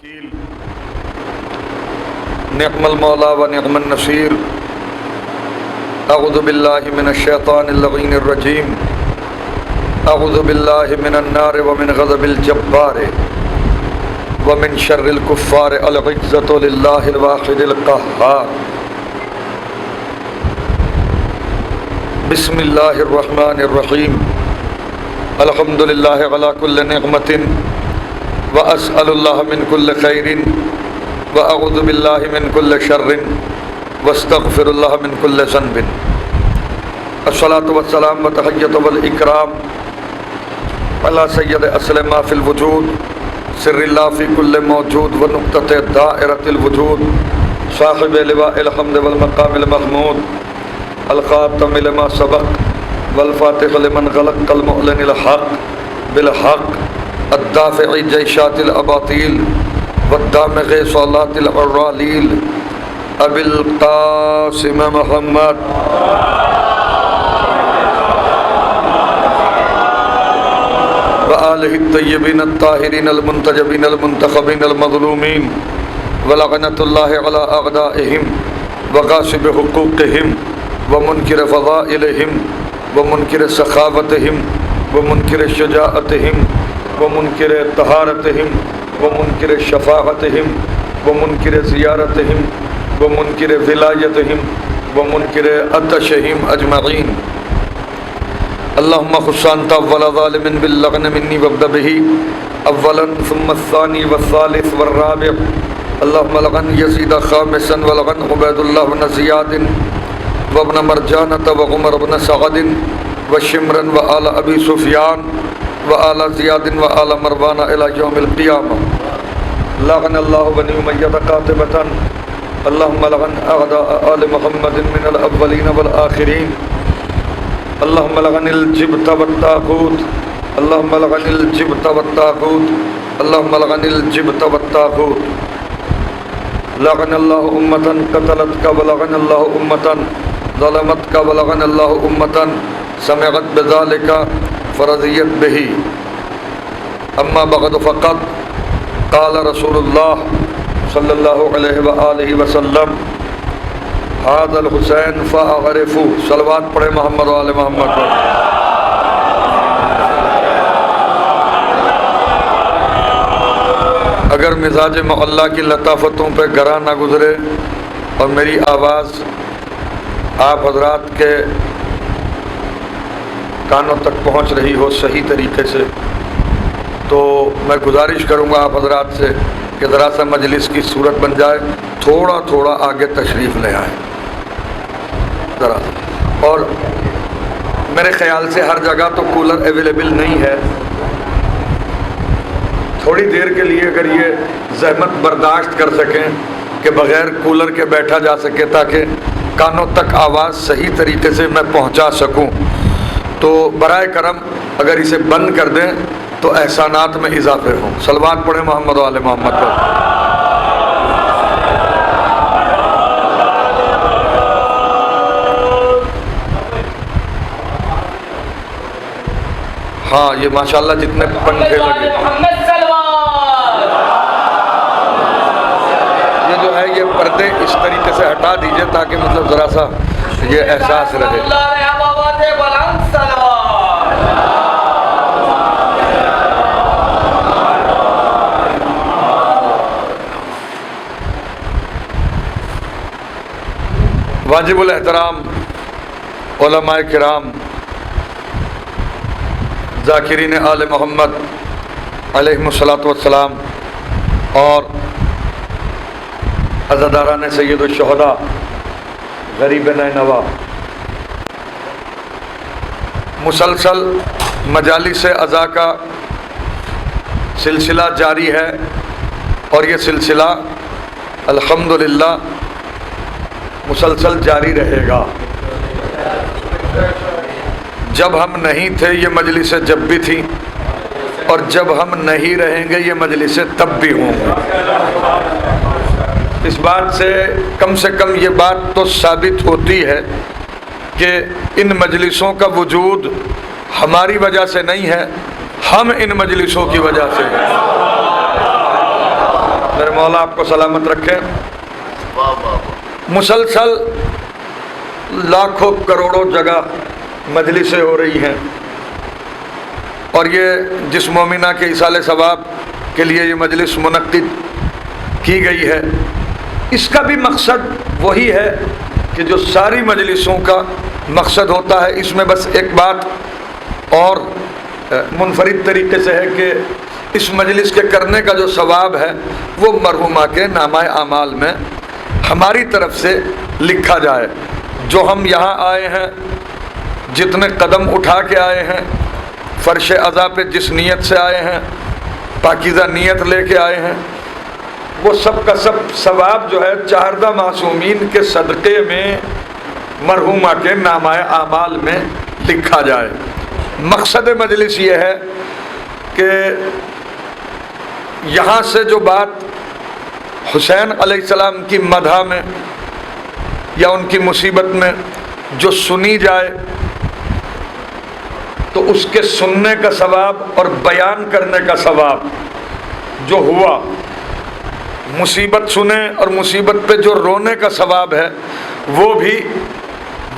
الوکیل نعم المولا و نعم النصیر اعوذ باللہ من الشیطان اللعین الرجیم اعوذ باللہ من النار ومن غضب الجبار ومن شر الکفار العزت للہ الواحد القہار بسم اللہ الرحمن الرحیم الحمد للہ علی کل نعمت واسأل اللہ من کل خیر واعوذ باللہ من کل شر واستغفر اللہ من کل ذنب الصلاۃ والسلام وتحیۃ والاکرام علی سید اصل ما فی الوجود سر اللہ فی کل موجود ونقطۃ دائرۃ الوجود صاحب لواء الحمد والمقام المحمود الخاتم لما سبق والفاتح لمن غلق المعلن الحق بالحق الدافع جیشات الاباطیل والدامغ صلات العرالیل ابی القاسم محمد وآلہ الطیبین الطاہرین المنتجبین المنتخبین المظلومین ولعنت اللہ علی اعدائہم وغاصب حقوقہم ومنکر فضائلہم ومنکر سخاوتہم ومنکر شجاعتہم ومنکر طہارتہم ومنکر شفاعتہم ومنکر زیارتہم ومنکر ولایتہم ومنکر عطشہم اجمعین اللہم خص انت اول ظالم باللغن منی وابدأ به اولا ثم الثانی والثالث والرابع اللہم لغن یزید خامسا ولغن عبید اللہ بن زیاد وابن مرجانة وعمر بن سعد وشمرا وآل ابی سفیان وآل زیاد وآل مروان الى یوم القیامہ لغن اللہ بنی امیہ قاطبتا اللہم لغن اعداء آل محمد من الاولین والآخرین اللہم لغن الجبت والطاغوت اللہم لغن الجبت والطاغوت اللہم لغن الجبت والطاغوت لغن اللہ امتا قتلتک ولغن اللہ امتا ظلمتک ولغن اللہ امتا سمعت بذالک فرضیت بہی اما بعد فقط قال رسول اللہ صلی اللہ علیہ وآلہ وسلم هذا الحسین فاعرفوا صلوات پڑھے محمد و آل محمد پر اگر مزاج معلیٰ کی لطافتوں پہ گراں نہ گزرے اور میری آواز آپ حضرات کے کانوں تک پہنچ رہی ہو صحیح طریقے سے تو میں گزارش کروں گا آپ حضرات سے کہ ذرا سا مجلس کی صورت بن جائے، تھوڑا تھوڑا آگے تشریف لے آئیں ذرا، اور میرے خیال سے ہر جگہ تو کولر اویلیبل نہیں ہے، تھوڑی دیر کے لیے اگر یہ زحمت برداشت کر سکیں کہ بغیر کولر کے بیٹھا جا سکے تاکہ کانوں تک آواز صحیح طریقے سے میں پہنچا سکوں، تو برائے کرم اگر اسے بند کر دیں تو احسانات میں اضافے ہوں۔ صلوات پڑھیں محمد و آل محمد پر۔ ہاں یہ ماشاءاللہ جتنے پنکھے لگے، یہ جو ہے یہ پردے اس طریقے سے ہٹا دیجئے تاکہ مطلب ذرا سا یہ احساس رہے۔ واجب الاحترام علماء کرام، ذاکرین آل محمد علیہم الصلاۃ والسلام، اور عزاداران سید الشہداء غریب نینوا، مسلسل مجالس عزا کا سلسلہ جاری ہے، اور یہ سلسلہ الحمدللہ مسلسل جاری رہے گا۔ جب ہم نہیں تھے یہ مجلسیں جب بھی تھیں، اور جب ہم نہیں رہیں گے یہ مجلسیں تب بھی ہوں گی۔ اس بات سے کم یہ بات تو ثابت ہوتی ہے کہ ان مجلسوں کا وجود ہماری وجہ سے نہیں ہے، ہم ان مجلسوں کی وجہ سے میرے مولا آپ کو سلامت رکھیں۔ مسلسل لاکھوں کروڑوں جگہ مجلسیں ہو رہی ہیں، اور یہ جس مومنہ کے ایصال ثواب کے لیے یہ مجلس منعقد کی گئی ہے، اس کا بھی مقصد وہی ہے کہ جو ساری مجلسوں کا مقصد ہوتا ہے۔ اس میں بس ایک بات اور منفرد طریقے سے ہے کہ اس مجلس کے کرنے کا جو ثواب ہے وہ مرحومہ کے نامہ اعمال میں ہماری طرف سے لکھا جائے۔ جو ہم یہاں آئے ہیں، جتنے قدم اٹھا کے آئے ہیں، فرش عزا پہ جس نیت سے آئے ہیں، پاکیزہ نیت لے کے آئے ہیں، وہ سب کا سب ثواب جو ہے چہاردہ معصومین کے صدقے میں مرحومہ کے نامہ اعمال میں لکھا جائے۔ مقصد مجلس یہ ہے کہ یہاں سے جو بات حسین علیہ السلام کی مدح میں یا ان کی مصیبت میں جو سنی جائے تو اس کے سننے کا ثواب اور بیان کرنے کا ثواب جو ہوا، مصیبت سنے اور مصیبت پہ جو رونے کا ثواب ہے وہ بھی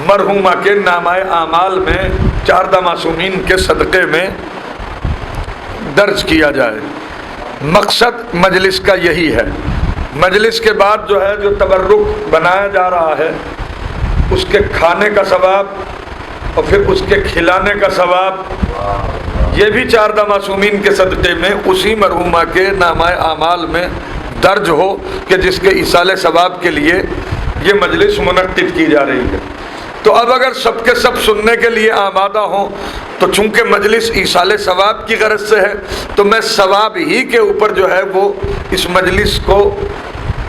مرحومہ کے نامہ اعمال میں چہاردہ معصومین کے صدقے میں درج کیا جائے۔ مقصد مجلس کا یہی ہے۔ مجلس کے بعد جو ہے جو تبرک بنایا جا رہا ہے، اس کے کھانے کا ثواب اور پھر اس کے کھلانے کا ثواب، یہ بھی چہاردہ معصومین کے صدقے میں اسی مرحومہ کے نامہ اعمال میں درج ہو کہ جس کے ایصال ثواب کے لیے یہ مجلس منعقد کی جا رہی ہے۔ تو اب اگر سب کے سب سننے کے لیے آمادہ ہوں تو چونکہ مجلس ایصال ثواب کی غرض سے ہے تو میں ثواب ہی کے اوپر جو ہے وہ اس مجلس کو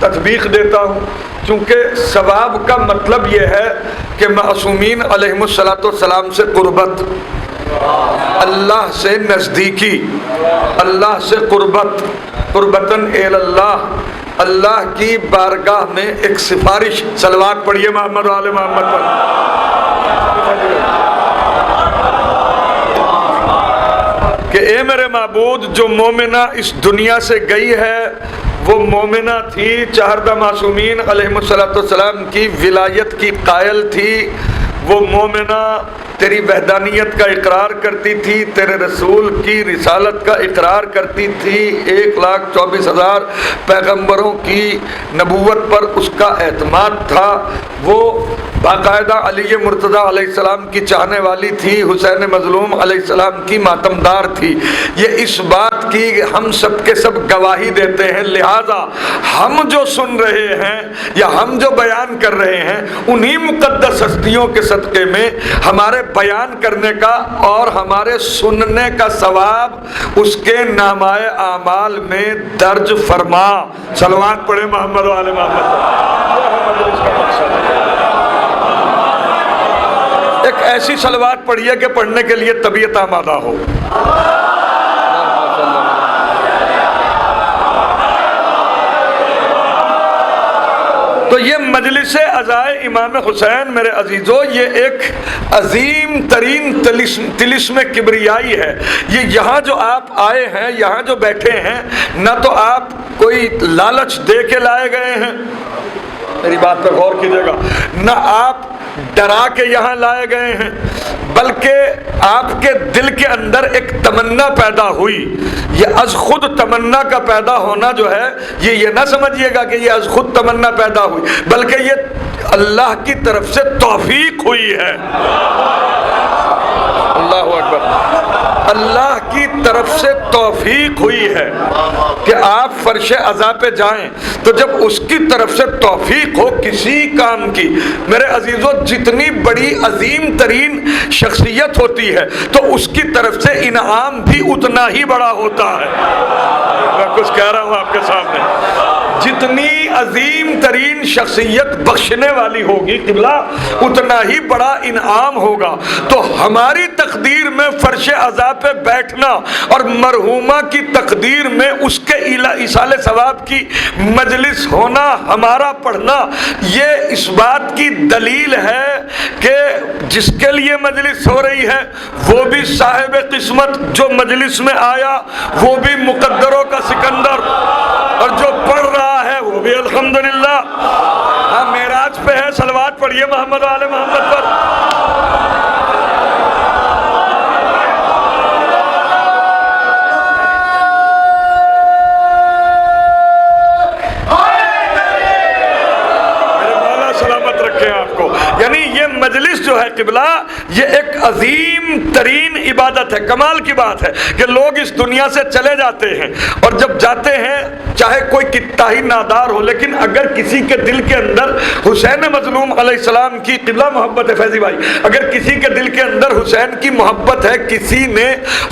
تطبیق دیتا ہوں، چونکہ ثواب کا مطلب یہ ہے کہ معصومین علیہم الصلاۃ والسلام سے قربت، اللہ سے نزدیکی، اللہ سے قربت، قربتاً الی اللہ، اللہ کی بارگاہ میں ایک سفارش۔ صلوات پڑھیے محمد و آل محمد پر۔ کہ اے میرے معبود، جو مومنہ اس دنیا سے گئی ہے وہ مومنہ تھی، چہاردہ معصومین علیہم الصلاۃ والسلام کی ولایت کی قائل تھی، وہ مومنہ تیری وحدانیت کا اقرار کرتی تھی، تیرے رسول کی رسالت کا اقرار کرتی تھی، 1,24,000 پیغمبروں کی نبوت پر اس کا اعتماد تھا، وہ باقاعدہ علی مرتضیٰ علیہ السلام کی چاہنے والی تھی، حسین مظلوم علیہ السلام کی ماتمدار تھی۔ یہ اس بات کی ہم سب کے سب گواہی دیتے ہیں، لہذا ہم جو سن رہے ہیں یا ہم جو بیان کر رہے ہیں انہی مقدس ہستیوں کے صدقے میں ہمارے بیان کرنے کا اور ہمارے سننے کا ثواب اس کے نامہ اعمال میں درج فرما۔ صلوات پڑھے محمد و آل محمد۔ ایک ایسی صلوات پڑھیے کہ پڑھنے کے لیے طبیعت آمادہ ہو۔ تو یہ مجلس عزائے امام حسین میرے عزیزو، یہ ایک عظیم ترین طلسم کبریائی ہے۔ یہ یہاں جو آپ آئے ہیں، یہاں جو بیٹھے ہیں، نہ تو آپ کوئی لالچ دے کے لائے گئے ہیں، میری بات پر غور کیجیے گا، نہ آپ ڈرا کے یہاں لائے گئے ہیں، بلکہ آپ کے دل کے اندر ایک تمنا پیدا ہوئی۔ یہ از خود تمنا کا پیدا ہونا جو ہے، یہ نہ سمجھیے گا کہ یہ از خود تمنا پیدا ہوئی، بلکہ یہ اللہ کی طرف سے توفیق ہوئی ہے۔ اللہ اکبر۔ اللہ کی طرف سے توفیق ہوئی ہے کہ آپ فرش عزا پہ جائیں، تو جب اس کی طرف سے توفیق ہو کسی کام کی، میرے عزیزو جتنی بڑی عظیم ترین شخصیت ہوتی ہے تو اس کی طرف سے انعام بھی اتنا ہی بڑا ہوتا ہے۔ میں کچھ کہہ رہا ہوں آپ کے سامنے، جتنی عظیم ترین شخصیت بخشنے والی ہوگی قبلہ، اتنا ہی بڑا انعام ہوگا۔ تو ہماری تقدیر میں فرش عزا پہ بیٹھنا اور مرحومہ کی تقدیر میں اس کے ایصال ثواب کی مجلس ہونا، ہمارا پڑھنا، یہ اس بات کی دلیل ہے کہ جس کے لیے مجلس ہو رہی ہے وہ بھی صاحب قسمت، جو مجلس میں آیا وہ بھی مقدروں کا سکندر، اور جو پڑھ الحمدللہ. ہاں معراج پہ ہے، صلوات پڑھیے محمد و آل محمد پر. یعنی یہ مجلس جو ہے قبلہ، یہ ایک عظیم ترین عبادت ہے. کمال کی بات ہے کہ لوگ اس دنیا سے چلے جاتے ہیں، اور جب جاتے ہیں چاہے کوئی کتنا ہی نادار ہو، لیکن اگر کسی کے دل کے اندر حسین مظلوم علیہ السلام کی، قبلہ محبت ہے فیضی بھائی، اگر کسی کے دل کے اندر حسین کی محبت ہے، کسی نے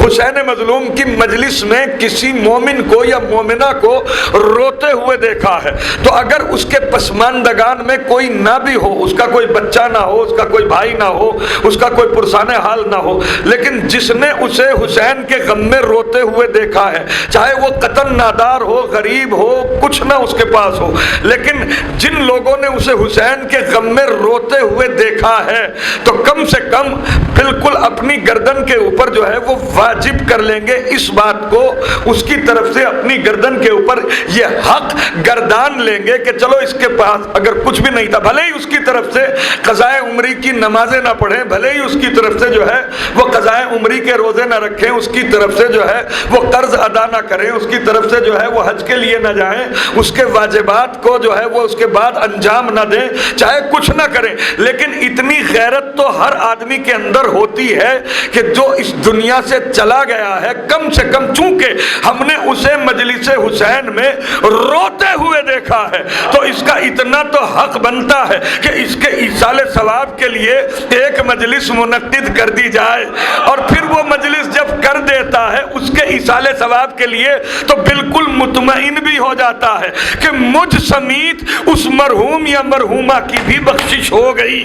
حسین مظلوم کی مجلس میں کسی مومن کو یا مومنہ کو روتے ہوئے دیکھا ہے، تو اگر اس کے پسماندگان میں کوئی نہ بھی ہو، اس کا کوئی بچہ نہ ہو، اس کا کوئی بھائی نہ ہو، اس کا کوئی پرسان حال نہ ہو، لیکن جس نے اسے حسین کے غم میں روتے ہوئے دیکھا ہے، چاہے وہ قطن نادار ہو، غریب ہو، کچھ نہ اس کے پاس ہو، لیکن جن لوگوں نے اسے حسین کے غم میں روتے ہوئے دیکھا ہے، تو کم سے کم بالکل اپنی گردن کے اوپر جو ہے وہ واجب کر لیں گے اس بات کو، اس کی طرف سے اپنی گردن کے اوپر یہ حق گردان لیں گے کہ چلو اس کے پاس اگر کچھ بھی نہیں تھا، بھلے ہی اس کی طرف سے قضائے عمری کی نمازیں نہ پڑھیں، بھلے ہی اس کی طرف سے جو ہے وہ قضائے عمری کے روزے نہ رکھیں، اس کی طرف سے جو ہے وہ قرض ادا نہ کریں، اس کی طرف سے جو ہے وہ حج کے لیے نہ جائیں، اس کے واجبات کو جو ہے وہ اس کے بعد انجام نہ دیں، چاہے کچھ نہ کریں، لیکن اتنی غیرت تو ہر آدمی کے اندر ہوتی ہے کہ جو اس دنیا سے چلا گیا ہے، کم سے کم چونکہ ہم نے اسے مجلس حسین میں روتے ہوئے دیکھا ہے، تو اس کا اتنا تو حق بنتا ہے کہ اس کے ایصال ثواب کے لیے ایک مجلس منعقد کر دی جائے، اور پھر وہ مجلس جب کر دیتا ہے اس کے ایصال ثواب کے لیے تو بالکل مطمئن بھی ہو جاتا ہے کہ مجھ سمیت اس مرحوم یا مرحومہ کی بھی بخشش ہو گئی.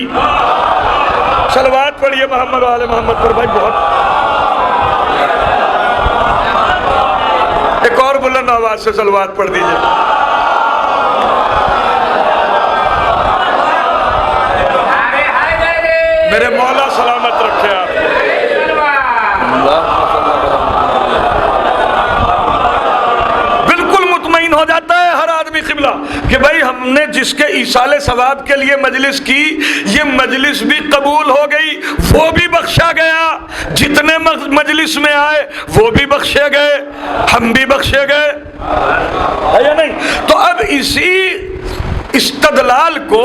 صلوات پڑھیے محمد و آل محمد پر. بھائی بہت ایک اور بلند آواز سے صلوات پڑھ دیجئے. میرے مولا سلامت رکھے آپ کو. بالکل مطمئن ہو جاتا ہے ہر آدمی قبلہ کہ بھائی ہم نے جس کے ایصال ثواب کے لیے مجلس کی، یہ مجلس بھی قبول ہو گئی، وہ بھی بخشا گیا، جتنے مجلس میں آئے وہ بھی بخشے گئے، ہم بھی بخشے گئے، ہے یا نہیں؟ تو اب اسی استدلال کو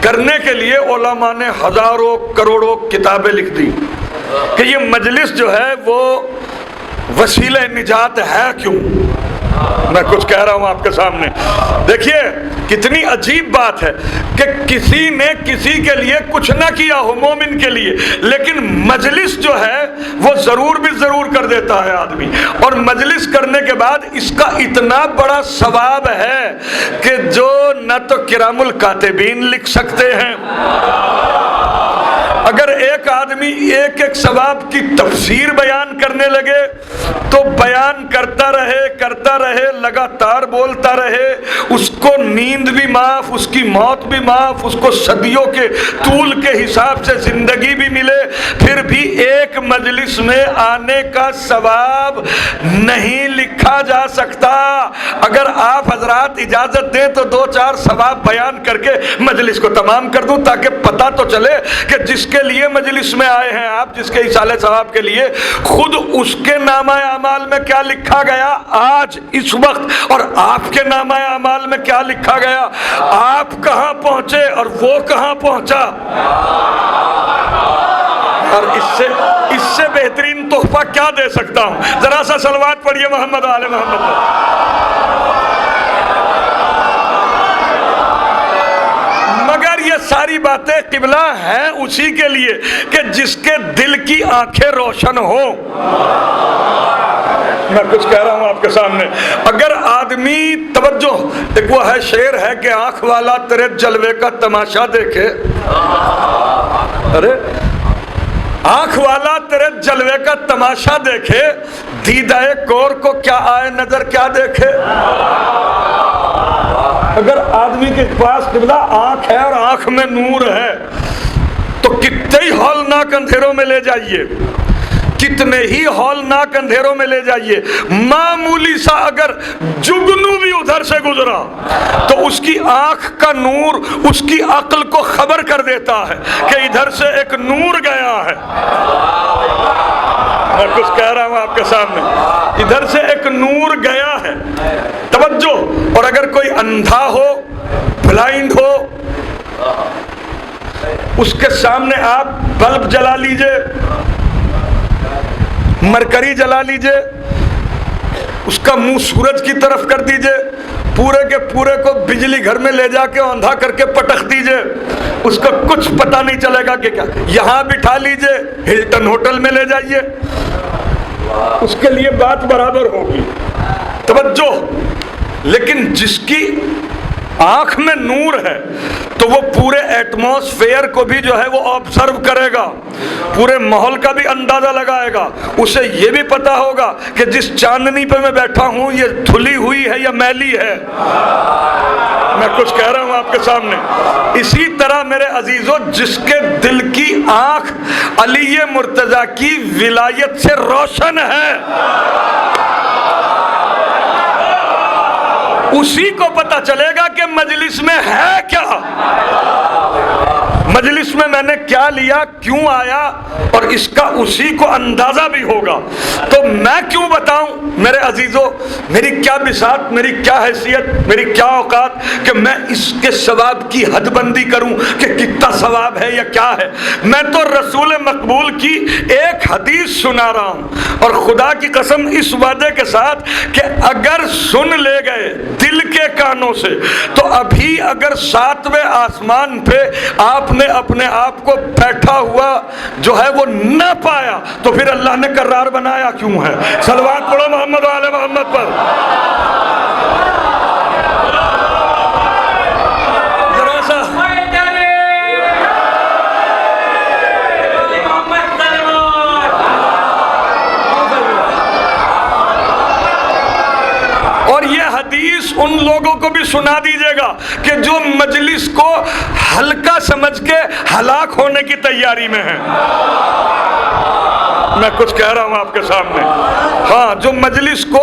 کرنے کے لیے علماء نے ہزاروں کروڑوں کتابیں لکھ دی کہ یہ مجلس جو ہے وہ وسیلہ نجات ہے کیوں. میں کچھ کہہ رہا ہوں آپ کے سامنے. دیکھیے کتنی عجیب بات ہے کہ کسی نے کسی کے لیے کچھ نہ کیا ہو، مومن کے لیے، لیکن مجلس جو ہے وہ ضرور بھی ضرور کر دیتا ہے آدمی، اور مجلس کرنے کے بعد اس کا اتنا بڑا ثواب ہے کہ جو نہ تو کرام الکاتبین لکھ سکتے ہیں. اگر ایک آدمی ایک ایک ثواب کی تفسیر بیان کرنے لگے تو بیان کرتا رہے لگاتار بولتا رہے، اس کو نیند بھی معاف، اس کی موت بھی معاف، اس کو صدیوں کے طول کے حساب سے زندگی بھی ملے، پھر بھی ایک مجلس میں آنے کا ثواب نہیں لکھا جا سکتا. اگر آپ حضرات اجازت دیں تو 2-4 ثواب بیان کر کے مجلس کو تمام کر دوں، تاکہ پتہ تو چلے کہ جس کے لیے مجلس میں آئے ہیں آپ، جس کے ایصال ثواب کے لیے، خود اس کے نامہ اعمال میں کیا لکھا گیا آج اس وقت، اور آپ کے نامہ اعمال میں کیا لکھا گیا، آپ کہاں پہنچے اور وہ کہاں پہنچا. اور اس سے بہترین تحفہ کیا دے سکتا ہوں. ذرا سا صلوات پڑھیے محمد و آل محمد. مگر یہ ساری باتیں قبلہ ہیں اسی کے لیے کہ جس کے دل کی آنکھیں روشن ہوں. میں کچھ کہہ رہا ہوں آپ کے سامنے. اگر آدمی توجہ، ایک وہ ہے شعر ہے کہ آنکھ والا تیرے جلوے کا تماشا دیکھے، ارے آنکھ والا تیرے جلوے کا تماشا دیکھے، دیدہ کور کو کیا آئے نظر کیا دیکھے. اگر آدمی کے پاس قبلہ آنکھ ہے اور آنکھ میں نور ہے تو کتنے ہی ہولناک اندھیروں میں لے جائیے، کتنے ہی ہولناک اندھیروں میں لے جائیے، معمولی سا اگر جگنو بھی ادھر سے گزرا تو اس کی آنکھ کا نور اس کی عقل کو خبر کر دیتا ہے کہ ادھر سے ایک نور گیا ہے۔ میں کچھ کہہ رہا ہوں آپ کے سامنے، ادھر سے ایک نور گیا ہے۔ توجہ۔ اور اگر کوئی اندھا ہو، بلائنڈ ہو، اس کے سامنے آپ بلب جلا لیجئے، مرکری جلا لیجئے، اس کا منہ سورج کی طرف کر دیجئے، پورے کے پورے کو بجلی گھر میں لے جا کے اندھا کر کے پٹخ دیجئے، اس کو کچھ پتہ نہیں چلے گا کہ کیا۔ یہاں بٹھا لیجئے، ہلٹن ہوٹل میں لے جائیے، اس کے لیے بات برابر ہوگی۔ توجہ۔ لیکن جس کی آنکھ میں نور ہے تو وہ پورے ایٹماسفیئر کو بھی جو ہے وہ آبزرو کرے گا، پورے ماحول کا بھی اندازہ لگائے گا، اسے یہ بھی پتا ہوگا کہ جس چاندنی پہ میں بیٹھا ہوں یہ دھلی ہوئی ہے یا میلی ہے۔ میں کچھ کہہ رہا ہوں آپ کے سامنے۔ اسی طرح میرے عزیزو، جس کے دل کی آنکھ علی مرتضیٰ کی ولایت سے روشن ہے، اسی کو پتا چلے گا کہ مجلس میں ہے کیا، مجلس میں نے کیا لیا، کیوں آیا، اور اس کا اسی کو اندازہ بھی ہوگا۔ تو میں کیوں بتاؤں میرے عزیزو، میری کیا بساط، میری کیا حیثیت، میری کیا اوقات کہ میں اس کے ثواب کی حد بندی کروں کہ کتنا ثواب ہے یا کیا ہے۔ میں تو رسول مقبول کی ایک حدیث سنا رہا ہوں، اور خدا کی قسم اس وعدے کے ساتھ کہ اگر سن لے گئے دل کے کانوں سے تو ابھی اگر 7ویں آسمان پہ آپ نے اپنے آپ کو بیٹھا ہوا جو ہے وہ نہ پایا تو پھر اللہ نے قرار بنایا کیوں ہے؟ صلوات پڑھو محمد و آل محمد پر۔ اور یہ حدیث ان لوگوں کو بھی سنا دیجیے گا کہ جو مجلس کو ہلکا سمجھ کے ہلاک ہونے کی تیاری میں ہیں۔ میں کچھ کہہ رہا ہوں آپ کے سامنے، ہاں، جو مجلس کو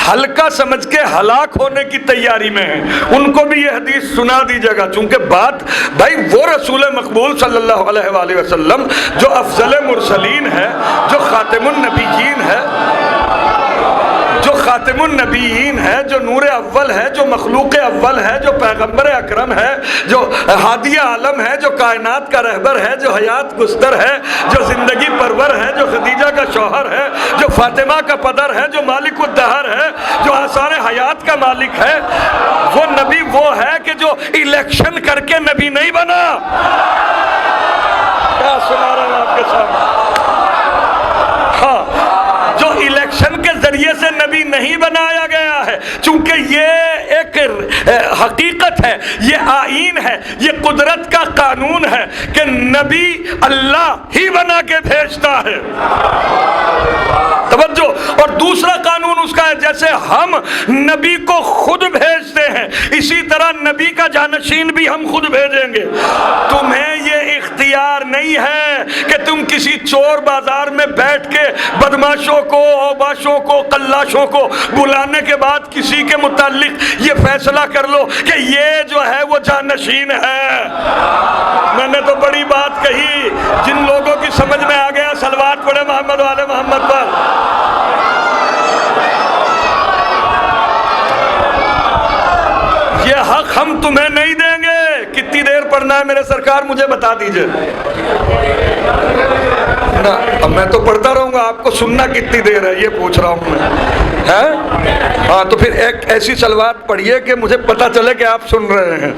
ہلکا سمجھ کے ہلاک ہونے کی تیاری میں ہیں ان کو بھی یہ حدیث سنا دیجیے گا، چونکہ بات بھائی وہ رسول مقبول صلی اللہ علیہ وآلہ وسلم جو افضل مرسلین ہے، جو خاتم النبیین ہے، جو خاتم النبیین ہے، جو نور اول ہے، جو مخلوق اول ہے، جو پیغمبر اکرم ہے، جو ہادی عالم ہے، جو کائنات کا رہبر ہے، جو حیات گستر ہے، جو زندگی پرور ہے، جو خدیجہ کا شوہر ہے، جو فاطمہ کا پدر ہے، جو مالک الدہر ہے، جو آثار حیات کا مالک ہے، وہ نبی وہ ہے کہ جو الیکشن کر کے نبی نہیں بنا۔ کیا سنا رہا ہوں آپ کے سامنے؟ ہاں، جو الیکشن کے ذریعے سے نبی نہیں بنایا گیا ہے، چونکہ یہ ایک حقیقت ہے، یہ آئین ہے، یہ قدرت کا قانون ہے کہ نبی اللہ ہی بنا کے بھیجتا ہے۔ توجہ۔ اور دوسرا قانون اس کا ہے، جیسے ہم نبی کو خود بھیجتے ہیں اسی طرح نبی کا جانشین بھی ہم خود بھیجیں گے۔ تمہیں یہ اختیار نہیں ہے کہ تم کسی چور بازار میں بیٹھ کے بدماشوں کو، اوباشوں کو، قلاشوں کو بلانے کے بعد کسی کے متعلق یہ فیصلہ کر لو کہ یہ جو ہے وہ جانشین ہے۔ میں نے تو بڑی بات کہی، جن لوگوں کی سمجھ میں آ گیا صلوات پڑھے محمد و آل محمد پر۔ یہ حق ہم تمہیں نہیں دیں گے۔ کتنی دیر پڑھنا ہے میرے سرکار مجھے بتا دیجئے نا، اب میں تو پڑھتا رہوں گا، آپ کو سننا کتنی دیر ہے یہ پوچھ رہا ہوں میں، ہے؟ ہاں تو پھر ایک ایسی صلوات پڑھیے کہ مجھے پتا چلے کہ آپ سن رہے ہیں۔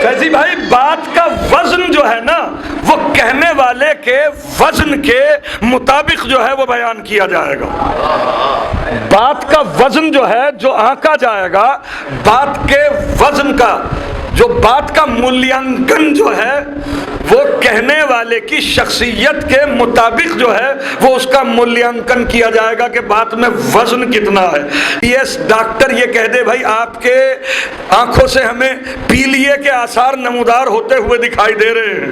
فیضی بھائی، بات کا وزن جو ہے نا وہ کہنے والے کے وزن کے مطابق جو ہے وہ بیان کیا جائے گا۔ بات کا وزن جو ہے جو آنکا جائے گا، بات کے وزن کا جو بات کا مولانکن جو ہے وہ کہنے والے کی شخصیت کے مطابق جو ہے وہ اس کا مولانکن کیا جائے گا کہ بات میں وزن کتنا ہے۔ یس ڈاکٹر یہ کہہ دے بھائی آپ کے آنکھوں سے ہمیں پیلیے کے آثار نمودار ہوتے ہوئے دکھائی دے رہے ہیں،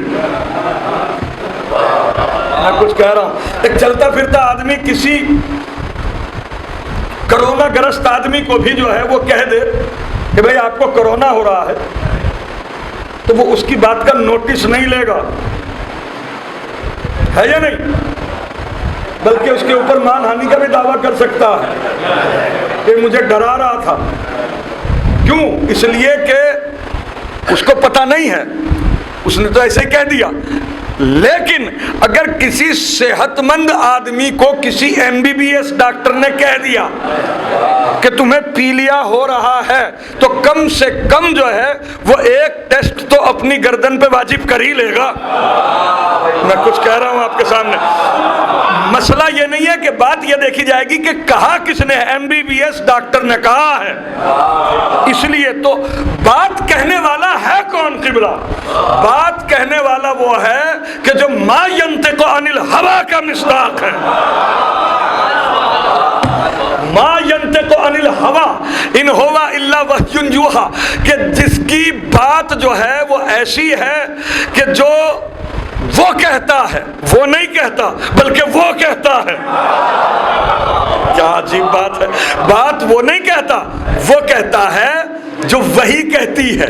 میں کچھ کہہ رہا ہوں۔ ایک چلتا پھرتا آدمی کسی کرونا گرست آدمی کو بھی جو ہے وہ کہہ دے کہ بھائی آپ کو کرونا ہو رہا ہے، تو وہ اس کی بات کا نوٹس نہیں لے گا، ہے یا نہیں؟ بلکہ اس کے اوپر مان ہانی کا بھی دعویٰ کر سکتا ہے کہ مجھے ڈرا رہا تھا۔ کیوں؟ اس لیے کہ اس کو پتہ نہیں ہے، اس نے تو ایسے ہی کہہ دیا۔ لیکن اگر کسی صحت مند آدمی کو کسی MBBS ڈاکٹر نے کہہ دیا کہ تمہیں پیلیا ہو رہا ہے تو کم سے کم جو ہے وہ ایک ٹیسٹ تو اپنی گردن پہ واجب کر ہی لے گا۔ میں کچھ کہہ رہا ہوں آپ کے سامنے۔ مسئلہ یہ نہیں ہے کہ بات یہ دیکھی جائے گی کہ کہا کس نے، MBBS ڈاکٹر نے کہا ہے، اس لیے تو بات کہنے والا ہے کون؟ قبلہ بات کہنے والا وہ ہے کہ جو ما ینطق عن الہوا کا مصداق ہے، ما ینطق عن الہوا ان ہوا الا وحی یوحی، کہ جس کی بات جو ہے وہ ایسی ہے کہ جو وہ کہتا ہے، وہ نہیں کہتا بلکہ وہ کہتا ہے۔ کیا عجیب بات ہے، بات وہ نہیں کہتا، وہ کہتا ہے جو وہی کہتی ہے۔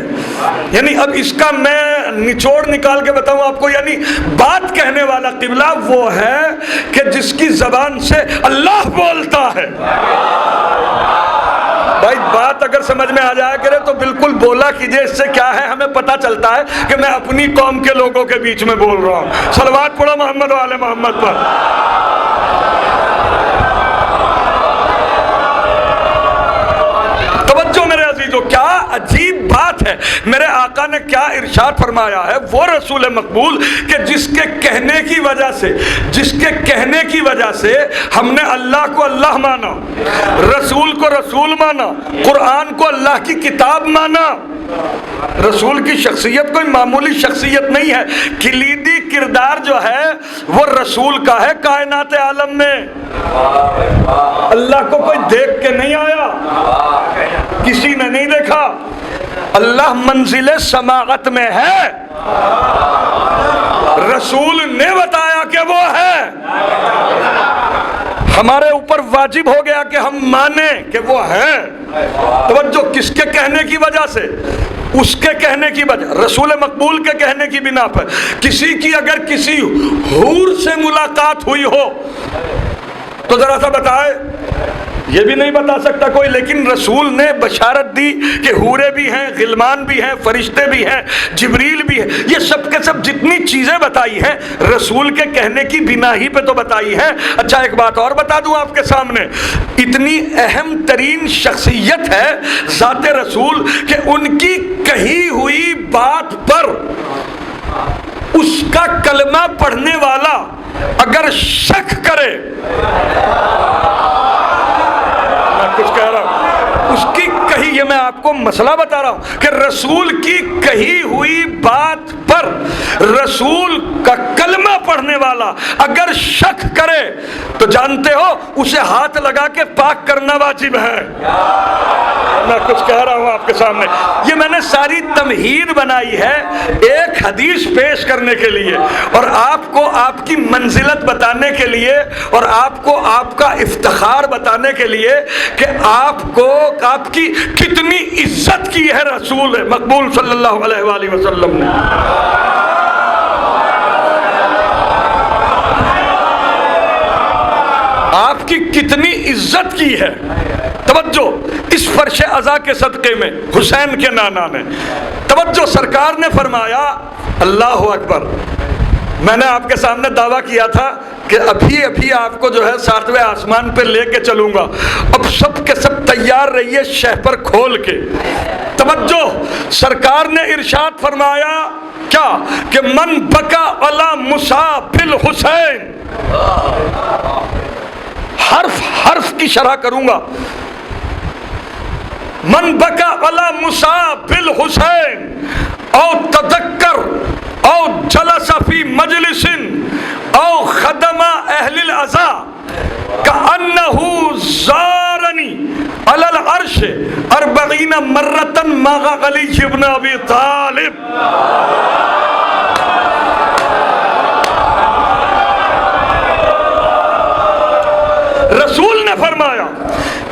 یعنی اب اس کا میں نچوڑ نکال کے بتاؤں آپ کو، یعنی بات کہنے والا قبلہ وہ ہے کہ جس کی زبان سے اللہ بولتا ہے۔ بھائی بات اگر سمجھ میں آ جایا کرے تو بالکل بولا کیجئے، اس سے کیا ہے ہمیں پتہ چلتا ہے کہ میں اپنی قوم کے لوگوں کے بیچ میں بول رہا ہوں۔ صلوات پڑھو محمد و آل محمد پر۔ توجہ میرے عزیزو، کیا عجیب بات ہے، میرے آقا نے کیا ارشاد فرمایا ہے، وہ رسول مقبول کہ جس کے کہنے کی وجہ سے ہم نے اللہ کو اللہ مانا، رسول کو رسول مانا، قرآن کو اللہ کی کتاب مانا۔ رسول کی شخصیت کوئی معمولی شخصیت نہیں ہے، کلیدی کردار جو ہے وہ رسول کا ہے کائنات عالم میں۔ اللہ کو کوئی دیکھ کے نہیں آیا، کسی نے نہیں دیکھا، اللہ منزل سماعت میں ہے، رسول نے بتایا کہ وہ ہے، ہمارے اوپر واجب ہو گیا کہ ہم مانیں کہ وہ ہے۔ توجہ، کس کے کہنے کی وجہ سے؟ اس کے کہنے کی وجہ، رسول مقبول کے کہنے کی بنا پر۔ کسی کی اگر کسی حور سے ملاقات ہوئی ہو تو ذرا سا بتائے، یہ بھی نہیں بتا سکتا کوئی، لیکن رسول نے بشارت دی کہ حوریں بھی ہیں، غلمان بھی ہیں، فرشتے بھی ہیں، جبریل بھی ہیں، یہ سب کے سب جتنی چیزیں بتائی ہیں رسول کے کہنے کی بنا ہی پہ تو بتائی ہیں۔ اچھا ایک بات اور بتا دوں آپ کے سامنے، اتنی اہم ترین شخصیت ہے ذات رسول کہ ان کی کہی ہوئی بات پر اس کا کلمہ پڑھنے والا اگر شک کرے، کچھ کہہ رہا ہوں، اس کی کہی، یہ میں آپ کو مسئلہ بتا رہا ہوں کہ رسول کی کہی ہوئی بات پر رسول کا کلمہ پڑھنے والا اگر شک کرے تو جانتے ہو اسے ہاتھ لگا کے پاک کرنا واجب ہے۔ میں کچھ کہہ رہا ہوں آپ کے سامنے، یہ میں نے ساری تمہید بنائی ہے ایک حدیث پیش کرنے کے لیے اور آپ کو آپ کی منزلت بتانے کے لیے اور آپ کو آپ کا افتخار بتانے کے لیے کہ آپ کو آپ کی کتنی عزت کی ہے رسول مقبول صلی اللہ علیہ وآلہ وسلم نے۔ آپ کی کتنی عزت کی ہے۔ توجہ، اس فرش عزا کے صدقے میں حسین کے نانا نے، توجہ، سرکار نے فرمایا، اللہ اکبر، میں نے آپ کے سامنے دعویٰ کیا تھا کہ ابھی آپ کو جو ہے 7ویں آسمان پہ لے کے چلوں گا، اب سب کے سب تیار رہیے شہپر کھول کے۔ توجہ، سرکار نے ارشاد فرمایا کیا کہ من بکا علی مصاب الحسین، حرف کی شرح کروں گا، من بکا علی مصاب الحسین او تذکر او جلس فی مجلس او خدم اہل العزا کأنہ زارنی علی العرش 40 مرۃ مع علی بن ابی طالب. رسول نے فرمایا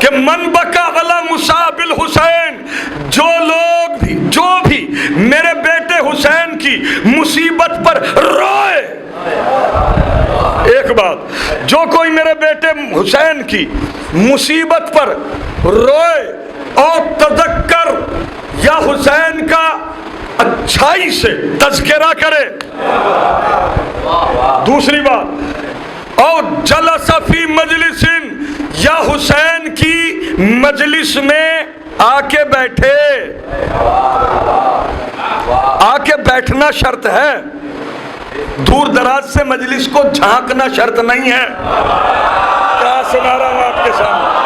کہ من بکا علی مصاب الحسین، جو بھی میرے بیٹے حسین کی مصیبت پر روئے، ایک بات، جو کوئی میرے بیٹے حسین کی مصیبت پر روئے اور تذکر یا حسین کا اچھائی سے تذکرہ کرے. دوسری بات، اور جلس فی مجلس، یا حسین کی مجلس میں آ کے بیٹھے. آ کے بیٹھنا شرط ہے، دور دراز سے مجلس کو جھانکنا شرط نہیں ہے. کیا سنا رہا ہوں آپ کے سامنے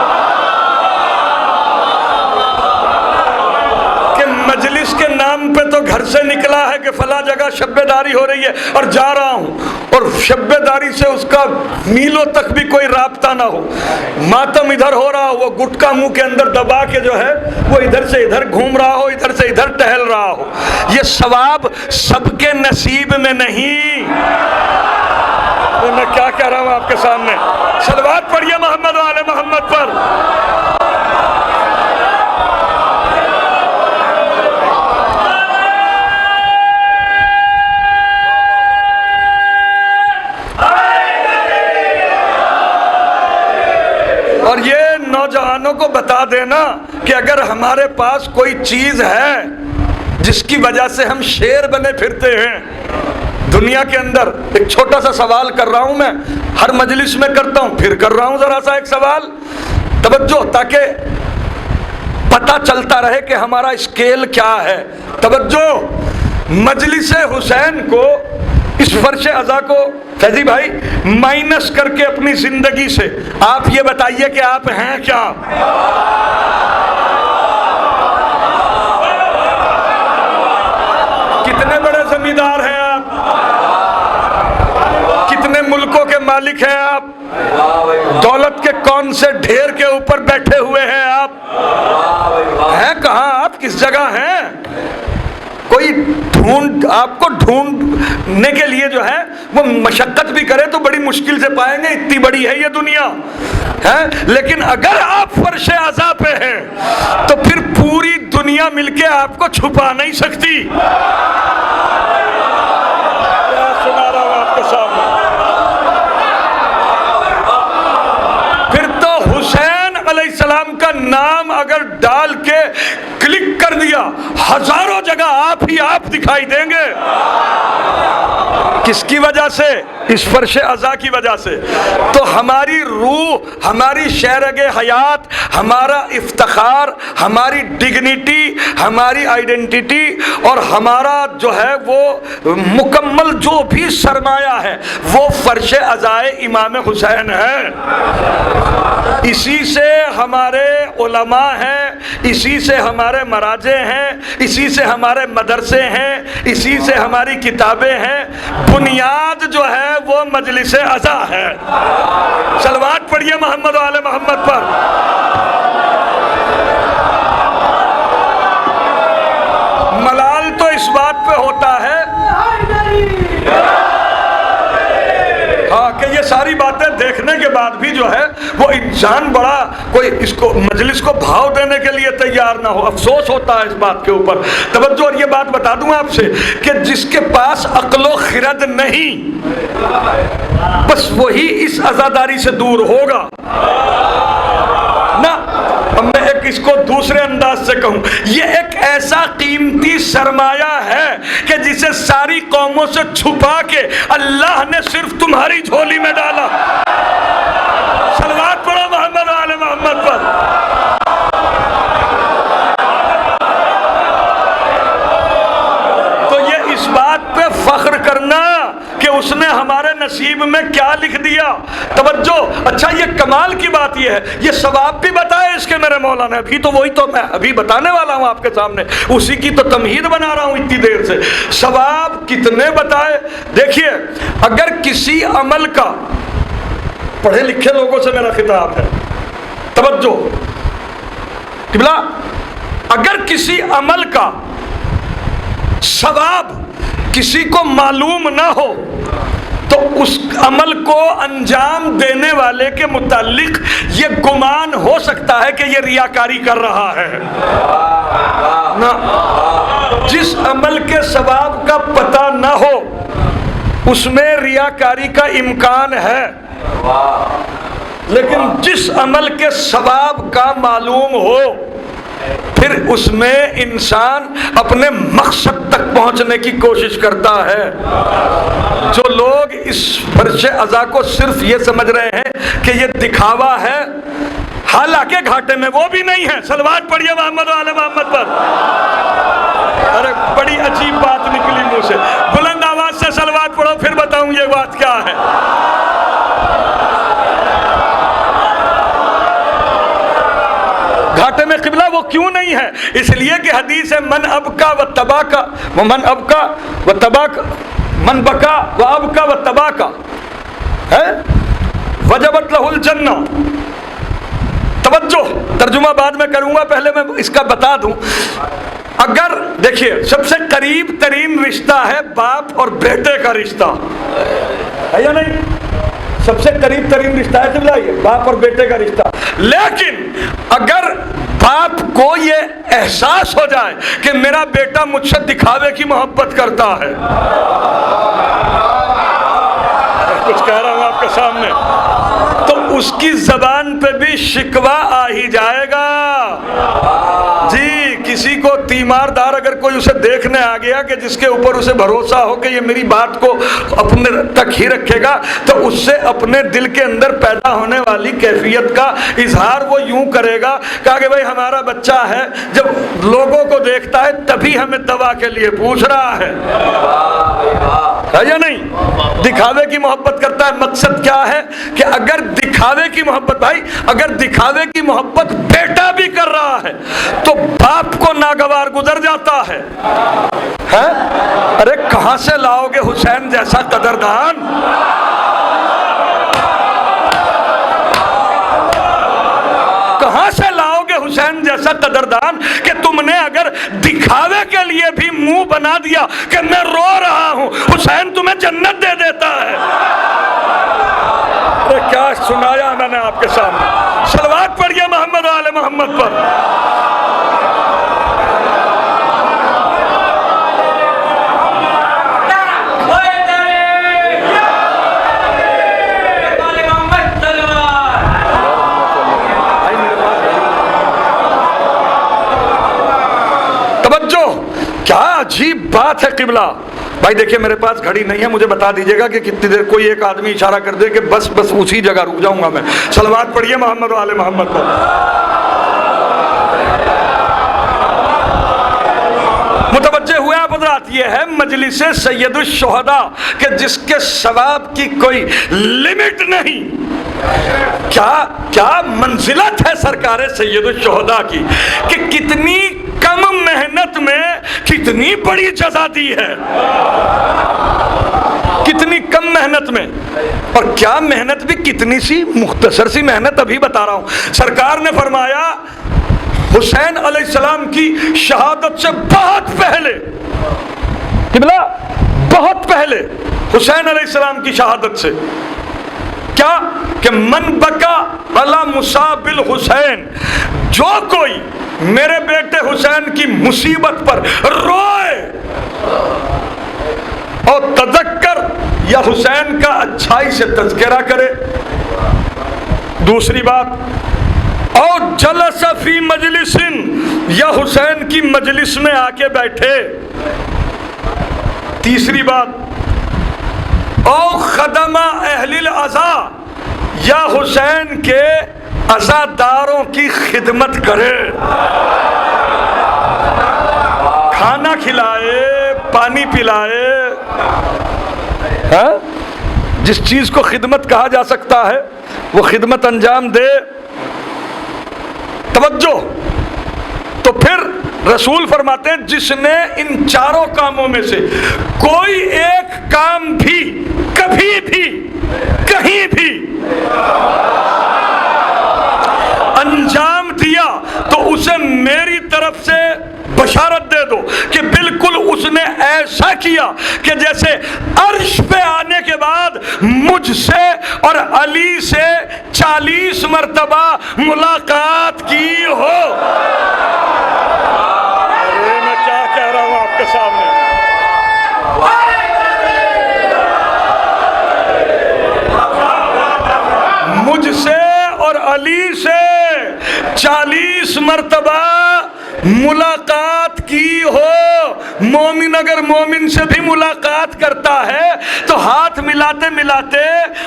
کہ مجلس کے نام پہ تو گھر سے نکلا ہے کہ فلاں جگہ شب داری ہو رہی ہے اور جا رہا ہوں، اور شب داری سے اس کا میلوں تک بھی کوئی رابطہ نہ ہو. ماتم ادھر ہو رہا ہو، وہ گٹکا منہ کے اندر دبا کے جو ہے وہ ادھر سے ادھر گھوم رہا ہو، ادھر سے ادھر ٹہل رہا ہو. یہ ثواب سب کے نصیب میں نہیں. میں کیا کہہ رہا ہوں آپ کے سامنے؟ صلوات پڑھیے محمد و آل محمد پر. اور یہ نوجوانوں کو بتا دینا کہ اگر ہمارے پاس کوئی چیز ہے جس کی وجہ سے ہم شیر بنے پھرتے ہیں دنیا کے اندر، ایک چھوٹا سا سوال کر رہا ہوں، میں ہر مجلس میں کرتا ہوں، پھر کر رہا ہوں ذرا سا ایک سوال، توجہ، تاکہ پتہ چلتا رہے کہ ہمارا اسکیل کیا ہے. توجہ، مجلس حسین کو، اس فرش عزا کو فیضی بھائی مائنس کر کے اپنی زندگی سے آپ یہ بتائیے کہ آپ ہیں کیا؟ کتنے بڑے زمیندار ہیں آپ؟ کتنے ملکوں کے مالک ہیں آپ؟ دولت کے کون سے ڈھیر کے اوپر بیٹھے ہوئے ہیں آپ؟ ہیں کہاں آپ؟ کس جگہ ہیں؟ کوئی آپ کو ڈھونڈنے کے لیے جو ہے وہ مشقت بھی کرے تو بڑی مشکل سے پائیں گے، اتنی بڑی ہے یہ دنیا ہے. لیکن اگر آپ فرش عزا پہ ہیں تو پھر پوری دنیا مل کے آپ کو چھپا نہیں سکتی. کیا سنا رہا ہوں آپ کے سامنے؟ پھر تو حسین علیہ السلام کا نام اگر ڈال کے کلک کر دیا، ہزاروں جگہ آپ ہی آپ دکھائی دیں گے. کس کی وجہ سے؟ اس فرش عزا کی وجہ سے. تو ہماری روح، ہماری شہرگ حیات، ہمارا افتخار، ہماری ڈگنیٹی، ہماری آئیڈینٹی اور ہمارا جو ہے وہ مکمل جو بھی سرمایہ ہے وہ فرش عزائے امام حسین ہے. اسی سے ہمارے علماء ہیں، اسی سے ہمارے مراجع ہیں، اسی سے ہمارے مدرسے ہیں، اسی سے ہماری کتابیں ہیں. بنیاد جو ہے وہ مجلس عزا ہے. صلوات پڑھیے محمد و آل محمد پر. ملال تو اس بات پہ ہوتا ہے ہاں کہ یہ ساری باتیں دیکھنے کے بعد بھی جو ہے وہ انسان بڑا کوئی اس کو مجلس کو بھاؤ دینے کے لیے تیار نہ ہو. افسوس ہوتا ہے اس بات کے اوپر. توجہ، اور یہ بات بتا دوں آپ سے کہ جس کے پاس عقل و خرد نہیں بس وہی اس عزاداری سے دور ہوگا نا. اب میں ایک اس کو دوسرے انداز سے کہوں، یہ ایک ایسا قیمتی سرمایہ ہے کہ جسے ساری قوموں سے چھپا کے اللہ نے صرف تمہاری جھولی میں ڈالا. صلوات پڑھو محمد و آل محمد پر. تو یہ اس بات پہ فخر کرنا کہ اس نے ہمارے نصیب میں کیا لکھ دیا. توجہ. اچھا یہ کمال کی بات یہ ہے, یہ ثواب بھی بتائے اس کے میرے مولا نے. ابھی تو وہی تو میں ابھی بتانے والا ہوں آپ کے سامنے, اسی کی تو تمہید بنا رہا ہوں اتنی دیر سے. ثواب کتنے بتائے. دیکھیے اگر کسی عمل کا, پڑھے لکھے لوگوں سے میرا خطاب ہے, توجہ قبلہ, اگر کسی عمل کا ثواب کسی کو معلوم نہ ہو تو اس عمل کو انجام دینے والے کے متعلق یہ گمان ہو سکتا ہے کہ یہ ریاکاری کر رہا ہے. نہ, جس عمل کے ثواب کا پتہ نہ ہو اس میں ریاکاری کا امکان ہے, لیکن جس عمل کے ثواب کا معلوم ہو پھر اس میں انسان اپنے مقصد تک پہنچنے کی کوشش کرتا ہے. جو لوگ اس فرش ازا کو صرف یہ سمجھ رہے ہیں کہ یہ دکھاوا ہے, حالانکہ گھاٹے میں وہ بھی نہیں ہے. صلوات پڑھیے محمد و آل محمد پر. ارے بڑی عجیب بات نکلی منہ سے, بلند آواز سے صلوات پڑھو پھر بتاؤں یہ بات کیا ہے. گھاٹے میں قبلہ وہ کیوں نہیں ہے؟ اس لیے کہ حدیث ہے من ابکا و تباکا, من ابکا و تباکا, من بکا و ابکا و تباکا ہے وجبت لہ الجنہ. توجہ, ترجمہ بعد میں کروں گا, پہلے میں اس کا بتا دوں. اگر دیکھیے سب سے قریب ترین رشتہ ہے باپ اور بیٹے کا رشتہ, ہے یا نہیں؟ سب سے قریب ترین رشتہ ہے قبلہ یہ باپ اور بیٹے کا رشتہ. لیکن اگر باپ کو یہ احساس ہو جائے کہ میرا بیٹا مجھ سے دکھاوے کی محبت کرتا ہے, کچھ کہہ رہا ہوں آپ کے سامنے, تو اس کی زبان پہ بھی شکوہ آ ہی جائے گا. جی کسی کو تیمار دار اگر کوئی اسے دیکھنے آ گیا کہ جس کے اوپر اسے بھروسہ ہو کہ یہ میری بات کو اپنے تک ہی رکھے گا, تو اس سے اپنے دل کے اندر پیدا ہونے والی کیفیت کا اظہار وہ یوں کرے گا کہ بھائی ہمارا بچہ ہے, جب لوگوں کو دیکھتا ہے تبھی ہمیں دوا کے لیے پوچھ رہا ہے یا نہیں؟ دکھاوے کی محبت کرتا ہے. مقصد کیا ہے کہ اگر دکھاوے کی محبت, بھائی اگر دکھاوے کی محبت بیٹا بھی کر رہا ہے تو باپ کو ناگوار گزر جاتا ہے. ارے کہاں سے لاؤ گے حسین جیسا قدردان؟ کہاں سے لاؤ گے حسین جیسا قدردان کہ تم نے اگر دکھاوے کے لیے بھی منہ بنا دیا کہ میں رو رہا ہوں, حسین تمہیں جنت دے دیتا ہے. کیا سنایا میں نے آپ کے سامنے. صلوات پڑھیے محمد و آل محمد پر. کیا عجیب بات ہے قبلہ. بھائی دیکھیں میرے پاس گھڑی نہیں ہے, مجھے بتا دیجئے گا کہ کتنی دیر, کوئی ایک آدمی اشارہ کر دے کہ بس اسی جگہ رک جاؤں گا میں. صلوات پڑھیے محمد و آل محمد پر. متوجہ ہوئے آپ حضرات؟ یہ ہے مجلس سید الشہداء کہ جس کے ثواب کی کوئی لمٹ نہیں. کیا منزلت ہے سرکار سید الشہداء کی کہ کتنی کم محنت میں کتنی بڑی جزا دی ہے. کتنی کم محنت میں, اور کیا محنت بھی کتنی سی مختصر سی محنت. ابھی بتا رہا ہوں, سرکار نے فرمایا حسین علیہ السلام کی شہادت سے بہت پہلے, قبلہ بہت پہلے حسین علیہ السلام کی شہادت سے, کیا کہ من بکا علی مصاب الحسین, جو کوئی میرے بیٹے حسین کی مصیبت پر روئے اور تذکر یا حسین کا اچھائی سے تذکرہ کرے. دوسری بات, اور جلس فی مجلس, یا حسین کی مجلس میں آ کے بیٹھے. تیسری بات, او خدم اہل العزا, یا حسین کے عزاداروں کی خدمت کرے, کھانا کھلائے, پانی پلائے. ہاں جس چیز کو خدمت کہا جا سکتا ہے وہ خدمت انجام دے. توجہ. تو پھر رسول فرماتے ہیں جس نے ان چاروں کاموں میں سے کوئی ایک کام بھی کبھی بھی کہیں بھی انجام دیا تو اسے میری طرف سے بشارت دے دو کہ بالکل اس نے ایسا کیا کہ جیسے عرش پہ آنے کے بعد مجھ سے اور علی سے 40 مرتبہ ملاقات کی ہو. میں کیا کہہ رہا ہوں آپ کے سامنے. مجھ سے اور علی سے 40 مرتبہ ملاقات کی ہو. مومن اگر مومن سے بھی ملاقات کرتا ہے تو ہاتھ ملاتے ملاتے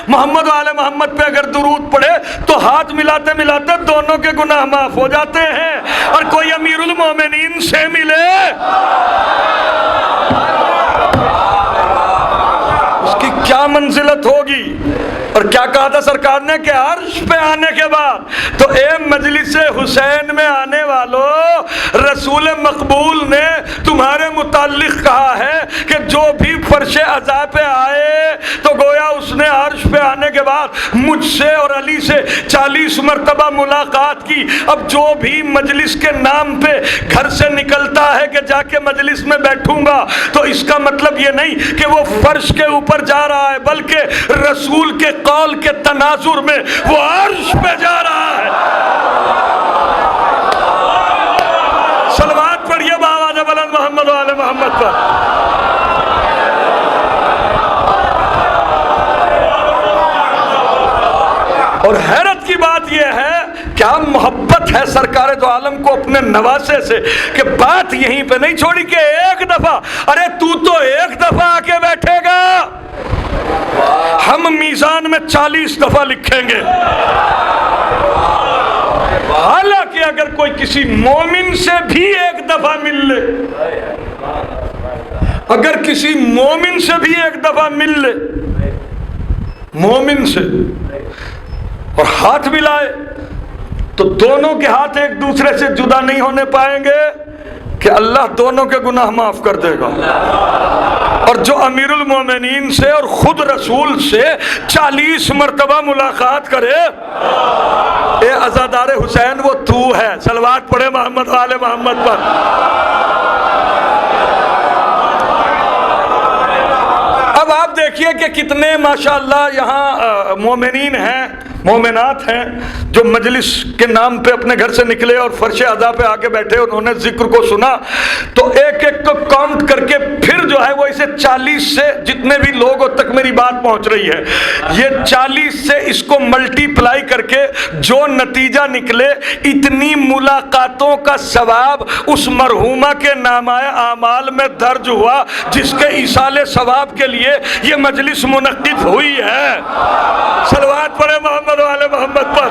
محمد و آل محمد پہ اگر درود پڑے تو ہاتھ ملاتے ملاتے دونوں کے گناہ معاف ہو جاتے ہیں. اور کوئی امیر المومنین سے ملے اس کی کیا منزلت ہوگی. اور کیا کہا تھا سرکار نے کہ عرش پہ آنے کے بعد تو اے مجلس حسین میں آنے والوں رسول مقبول نے تمہارے متعلق کہا ہے کہ جو بھی فرش عزا پہ آئے تو گویا اس نے عرش پہ آنے کے بعد مجھ سے اور علی سے 40 مرتبہ ملاقات کی. اب جو بھی مجلس کے نام پہ گھر سے نکلتا ہے کہ جا کے مجلس میں بیٹھوں گا تو اس کا مطلب یہ نہیں کہ وہ فرش کے اوپر جا رہا ہے بلکہ رسول کے قول کے تناظر میں وہ عرش پہ جا رہا ہے. صلوات پڑھیے بآواز بلند محمد و آل محمد پر. اور حیرت کی بات یہ ہے کیا محبت ہے سرکار دو عالم کو اپنے نواسے سے کہ بات یہیں پہ نہیں چھوڑی کہ ایک دفعہ ارے تو ایک دفعہ آ کے بیٹھے گا ہم میزان میں 40 دفعہ لکھیں گے. حالانکہ اگر کوئی کسی مومن سے بھی ایک دفعہ مل لے اگر کسی مومن سے بھی ایک دفعہ مل لے مومن سے اور ہاتھ ملائے تو دونوں کے ہاتھ ایک دوسرے سے جدا نہیں ہونے پائیں گے کہ اللہ دونوں کے گناہ معاف کر دے گا. اور جو امیر المومنین سے اور خود رسول سے 40 مرتبہ ملاقات کرے اے عزادار حسین وہ تو ہے. صلوات پڑھے محمد و آل محمد پر. اب آپ دیکھیے کہ کتنے ماشاءاللہ یہاں مومنین ہیں مومنات ہیں جو مجلس کے نام پہ اپنے گھر سے نکلے اور فرش عزا پہ آ کے بیٹھے انہوں نے ذکر کو سنا تو ایک ایک کو کاؤنٹ کر کے پھر جو ہے وہ اسے 40 سے جتنے بھی لوگوں تک میری بات پہنچ رہی ہے یہ 40 سے اس کو ملٹی پلائی کر کے جو نتیجہ نکلے اتنی ملاقاتوں کا ثواب اس مرحومہ کے نامہ اعمال میں درج ہوا جس کے ایصال ثواب کے لیے یہ مجلس منعقد ہوئی ہے. صلوات پڑھے محمد و آل محمد پر.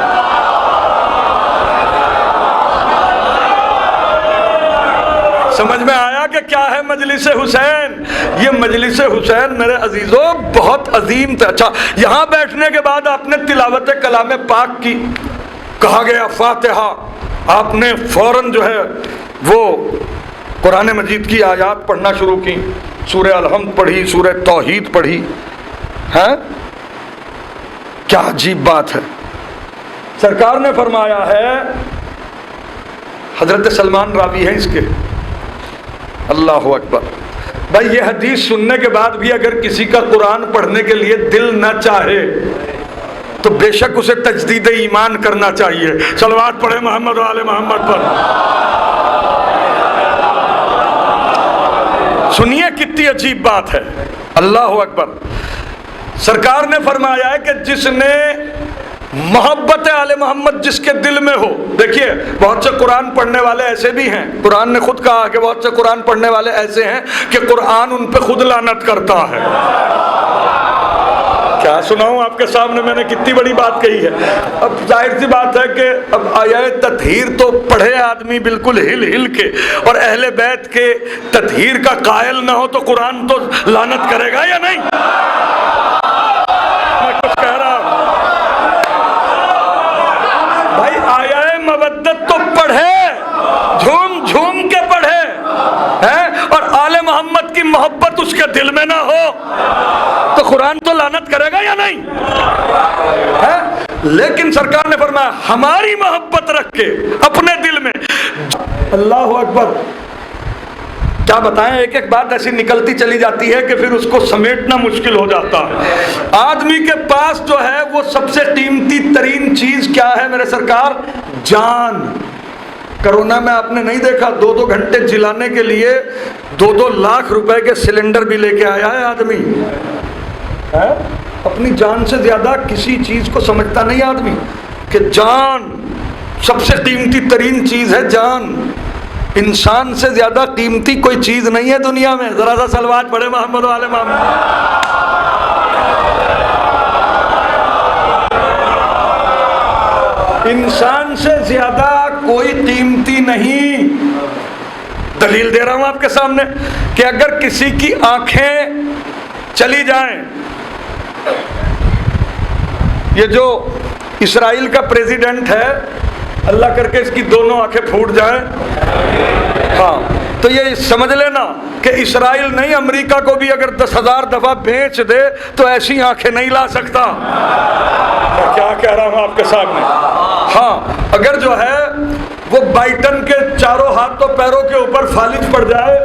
سمجھ میں آیا کہ کیا ہے مجلس حسین؟ یہ مجلس حسین میرے عزیزوں بہت عظیم تھا. اچھا یہاں بیٹھنے کے بعد آپ نے تلاوت کلام پاک کی کہا گیا فاتحہ آپ نے فوراً جو ہے وہ قرآن مجید کی آیات پڑھنا شروع کی. سورہ الحمد پڑھی سورہ توحید پڑھی. ہیں کیا عجیب بات ہے. سرکار نے فرمایا ہے حضرت سلمان راوی ہیں اس کے اللہ اکبر. بھائی یہ حدیث سننے کے بعد بھی اگر کسی کا قرآن پڑھنے کے لیے دل نہ چاہے تو بے شک اسے تجدید ایمان کرنا چاہیے. صلوات پڑھے محمد و آل محمد پر. سنیے کتنی عجیب بات ہے. اللہ اکبر. سرکار نے فرمایا ہے کہ جس نے محبت آل محمد جس کے دل میں ہو. دیکھیے بہت سے قرآن پڑھنے والے ایسے بھی ہیں قرآن نے خود کہا کہ بہت سے قرآن پڑھنے والے ایسے ہیں کہ قرآن ان پہ خود لعنت کرتا ہے. کیا سناؤں آپ کے سامنے، میں نے کتنی بڑی بات کہی ہے۔ اب ظاہر سی بات ہے کہ اب آیات تطہیر تو پڑھے آدمی بالکل ہل ہل کے، اور اہل بیت کے تطہیر کا قائل نہ ہو تو قرآن تو لعنت کرے گا یا نہیں؟ میں کچھ کہہ رہا ہوں بھائی، آیات مودت تو پڑھے، جھوم جھوم کے پڑھے اور آل محمد کی محبت اس کے دل میں نہ ہو تو قرآن تو لعنت کرے گا یا نہیں؟ لیکن سرکار نے فرمایا ہماری محبت رکھ کے اپنے دل میں۔ اللہ اکبر! کیا بتائیں، ایک ایک بات ایسی نکلتی چلی جاتی ہے کہ پھر اس کو سمیٹنا مشکل ہو جاتا ہے۔ آدمی کے پاس جو ہے وہ سب سے قیمتی ترین چیز کیا ہے میرے سرکار؟ جان۔ کرونا میں آپ نے نہیں دیکھا 2 گھنٹے جلانے کے لیے 2 لاکھ روپے کے سلنڈر بھی لے کے آیا ہے آدمی؟ اپنی جان سے زیادہ کسی چیز کو سمجھتا نہیں آدمی کہ جان سب سے قیمتی ترین چیز ہے۔ جان انسان سے زیادہ قیمتی کوئی چیز نہیں ہے دنیا میں۔ ذرا سا صلوات پڑھے محمد و آل محمد۔ انسان سے زیادہ کوئی قیمتی نہیں۔ دلیل دے رہا ہوں آپ کے سامنے کہ اگر کسی کی آنکھیں چلی جائیں، یہ جو اسرائیل کا پریزیڈنٹ ہے، اللہ کر کے اس کی دونوں آنکھیں پھوٹ جائیں، ہاں تو یہ سمجھ لینا کہ اسرائیل نہیں، امریکہ کو بھی اگر 10,000 دفعہ بیچ دے تو ایسی آنکھیں نہیں لا سکتا۔ میں کیا کہہ رہا ہوں آپ کے سامنے؟ ہاں اگر جو ہے وہ بائیڈن کے چاروں ہاتھوں پیروں کے اوپر فالج پڑ جائے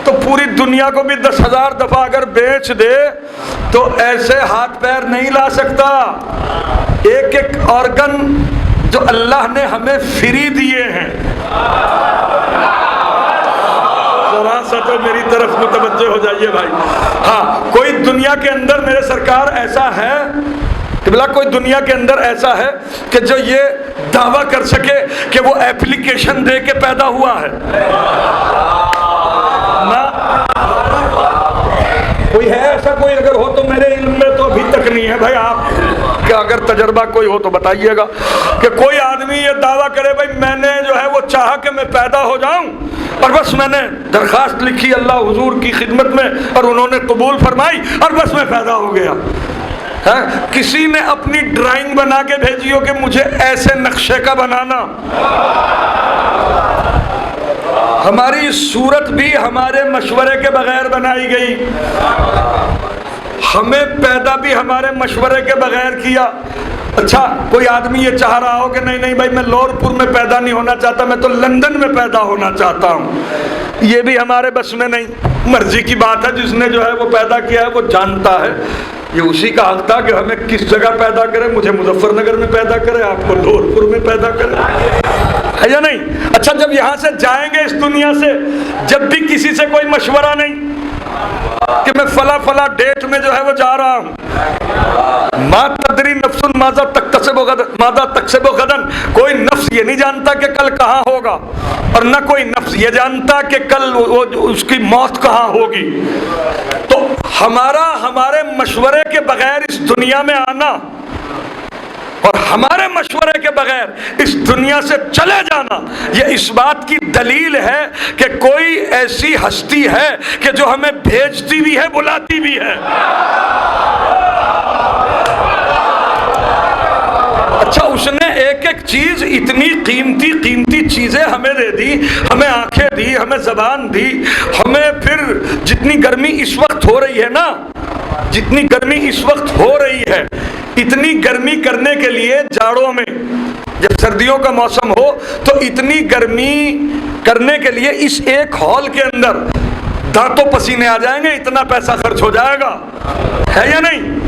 تو پوری دنیا کو بھی 10,000 دفعہ اگر بیچ دے تو ایسے ہاتھ پیر نہیں لا سکتا۔ ایک ایک آرگن جو اللہ نے ہمیں فری دیے ہیں، ذرا سا تو میری طرف متوجہ ہو جائیے بھائی۔ ہاں کوئی دنیا کے اندر میرے سرکار ایسا ہے کہ بلا کوئی دنیا کے اندر ایسا ہے کہ جو یہ دعویٰ کر سکے کہ وہ ایپلیکیشن دے کے پیدا ہوا ہے؟ نہ کوئی ہے ایسا؟ کوئی اگر ہو تو میرے علم میں تو ابھی تک نہیں ہے بھائی۔ آپ کہ اگر تجربہ کوئی ہو تو بتائیے گا کہ کوئی آدمی یہ دعویٰ کرے بھائی میں نے جو ہے وہ چاہا کہ میں پیدا ہو جاؤں اور بس میں نے درخواست لکھی اللہ حضور کی خدمت میں اور انہوں نے قبول فرمائی اور بس میں پیدا ہو گیا۔ کسی نے اپنی ڈرائنگ بنا کے بھیجی ہو کہ مجھے ایسے نقشے کا بنانا؟ ہماری صورت بھی ہمارے مشورے کے بغیر بنائی گئی، ہمیں پیدا بھی ہمارے مشورے کے بغیر کیا۔ اچھا کوئی آدمی یہ چاہ رہا ہو کہ نہیں نہیں بھائی میں لاہور پور میں پیدا نہیں ہونا چاہتا، میں تو لندن میں پیدا ہونا چاہتا ہوں، یہ بھی ہمارے بس میں نہیں۔ مرضی کی بات ہے، جس نے جو ہے وہ پیدا کیا ہے وہ جانتا ہے، یہ اسی کا حق تھا کہ ہمیں کس جگہ پیدا کرے، مجھے مظفر نگر میں پیدا کرے، آپ کو لاہور پور میں پیدا کرے، ہے یا نہیں؟ اچھا جب یہاں سے جائیں گے اس دنیا سے، جب بھی کسی سے کوئی مشورہ نہیں کہ میں فلاں ڈیٹ میں جو ہے وہ جا رہا ہوں، ما تدری نفس ماذا تکسب غدا، کوئی نفس یہ نہیں جانتا کہ کل کہاں ہوگا، اور نہ کوئی نفس یہ جانتا کہ کل اس کی موت کہاں ہوگی۔ تو ہمارے مشورے کے بغیر اس دنیا میں آنا اور ہمارے مشورے کے بغیر اس دنیا سے چلے جانا، یہ اس بات کی دلیل ہے کہ کوئی ایسی ہستی ہے کہ جو ہمیں بھیجتی بھی ہے بلاتی بھی ہے۔ اچھا اس نے ایک ایک چیز اتنی قیمتی چیزیں ہمیں دے دی، ہمیں آنکھیں دی، ہمیں زبان دی، ہمیں پھر جتنی گرمی اس وقت ہو رہی ہے نا، جتنی گرمی اس وقت ہو رہی ہے، اتنی گرمی کرنے کے لیے جاڑوں میں جب سردیوں کا موسم ہو تو اتنی گرمی کرنے کے لیے اس ایک ہال کے اندر دانتوں پسینے آ جائیں گے، اتنا پیسہ خرچ ہو جائے گا، ہے یا نہیں؟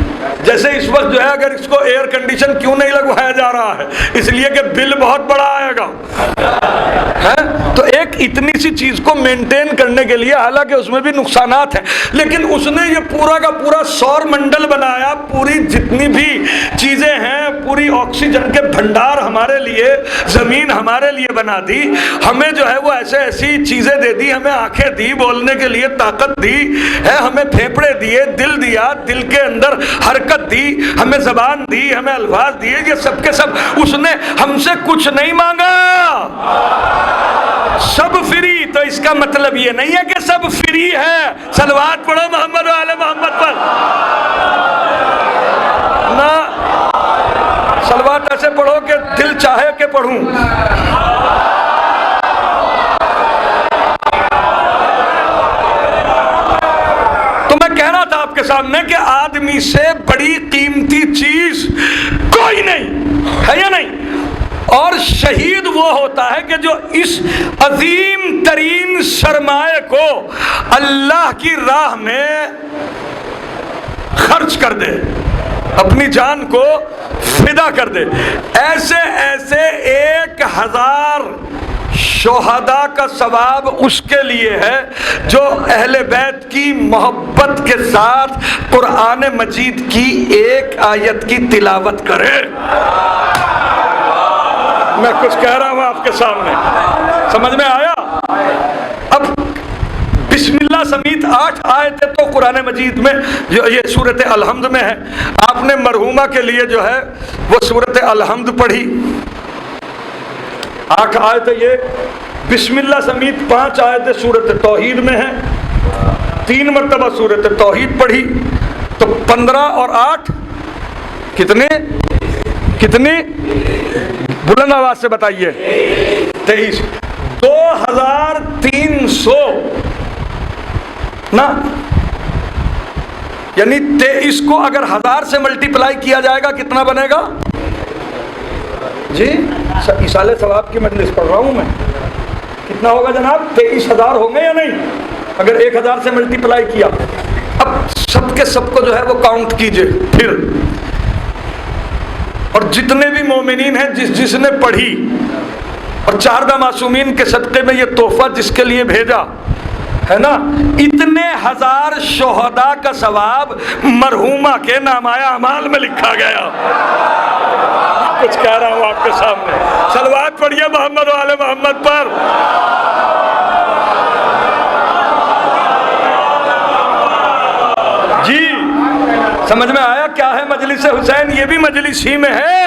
جیسے اس وقت جو ہے اگر اس کو ایئر کنڈیشن کیوں نہیں لگوایا جا رہا ہے؟ اس لیے کہ بل بہت بڑا آئے گا، تو ایک اتنی سی چیز کو مینٹین کرنے کے لیے، حالانکہ اس میں بھی نقصانات ہیں، لیکن اس نے یہ پورا کا پورا سور منڈل بنایا، پوری جتنی بھی چیزیں ہیں، پوری آکسیجن کے بھنڈار ہمارے لیے، زمین ہمارے لیے بنا دی، ہمیں جو ہے وہ ایسی چیزیں دے دی، ہمیں آنکھیں دی، بولنے کے لیے طاقت دی ہے، ہمیں پھیپڑے دیے، دل دیا، دل کے اندر حرکت طاقت دی، ہمیں زبان دی، ہمیں الفاظ دیے، یہ سب کے سب اس نے ہم سے کچھ نہیں مانگا، سب فری۔ تو اس کا مطلب یہ نہیں ہے کہ سب فری ہے۔ صلوات پڑھو محمد و آل محمد پر۔ نہ، صلوات ایسے پڑھو کہ دل چاہے کہ پڑھوں۔ تو میں کہہ رہا تھا آپ کے سامنے کہ آدمی سے بڑی قیمتی چیز کوئی نہیں ہے، یا نہیں؟ اور شہید وہ ہوتا ہے کہ جو اس عظیم ترین سرمایہ کو اللہ کی راہ میں خرچ کر دے، اپنی جان کو فدا کر دے۔ ایسے 1000 شہداء کا ثواب اس کے لیے ہے جو اہل بیت کی محبت کے ساتھ قرآن مجید کی ایک آیت کی تلاوت کرے۔ میں کچھ کہہ رہا ہوں آپ کے سامنے، سمجھ میں آیا؟ اب بسم اللہ سمیت 8 آیتیں تو قرآن مجید میں جو یہ سورۃ الحمد میں ہے، آپ نے مرحومہ کے لیے جو ہے وہ سورۃ الحمد پڑھی، 8 آیتیں یہ، بسم اللہ سمیت 5 آیتیں سورۃ توحید میں ہیں، 3 مرتبہ سورۃ توحید پڑھی، تو 15 اور 8 کتنے؟ بلند آواز سے بتائیے۔ 23، 2300 نا، یعنی 23 کو اگر 1000 سے ملٹیپلائی کیا جائے گا کتنا بنے گا؟ جی ایصال ثواب کی مجلس پڑھ رہا ہوں میں، کتنا ہوگا جناب؟ 23000 ہوں گے یا نہیں اگر 1000 سے ملٹیپلائی کیا؟ اب سب کے سب کو جو ہے وہ کاؤنٹ کیجئے پھر، اور جتنے بھی مومنین ہیں جس نے پڑھی، اور 4 معصومین کے صدقے میں یہ تحفہ جس کے لیے بھیجا ہے نا، اتنے 1000 شہداء کا ثواب مرحومہ کے نامۂ اعمال میں لکھا گیا۔ کچھ کہہ رہا ہوں آپ کے سامنے، صلوات پڑھیے محمد و آل محمد پر۔ جی سمجھ میں آیا کیا ہے مجلس حسین؟ یہ بھی مجلس ہی میں ہے۔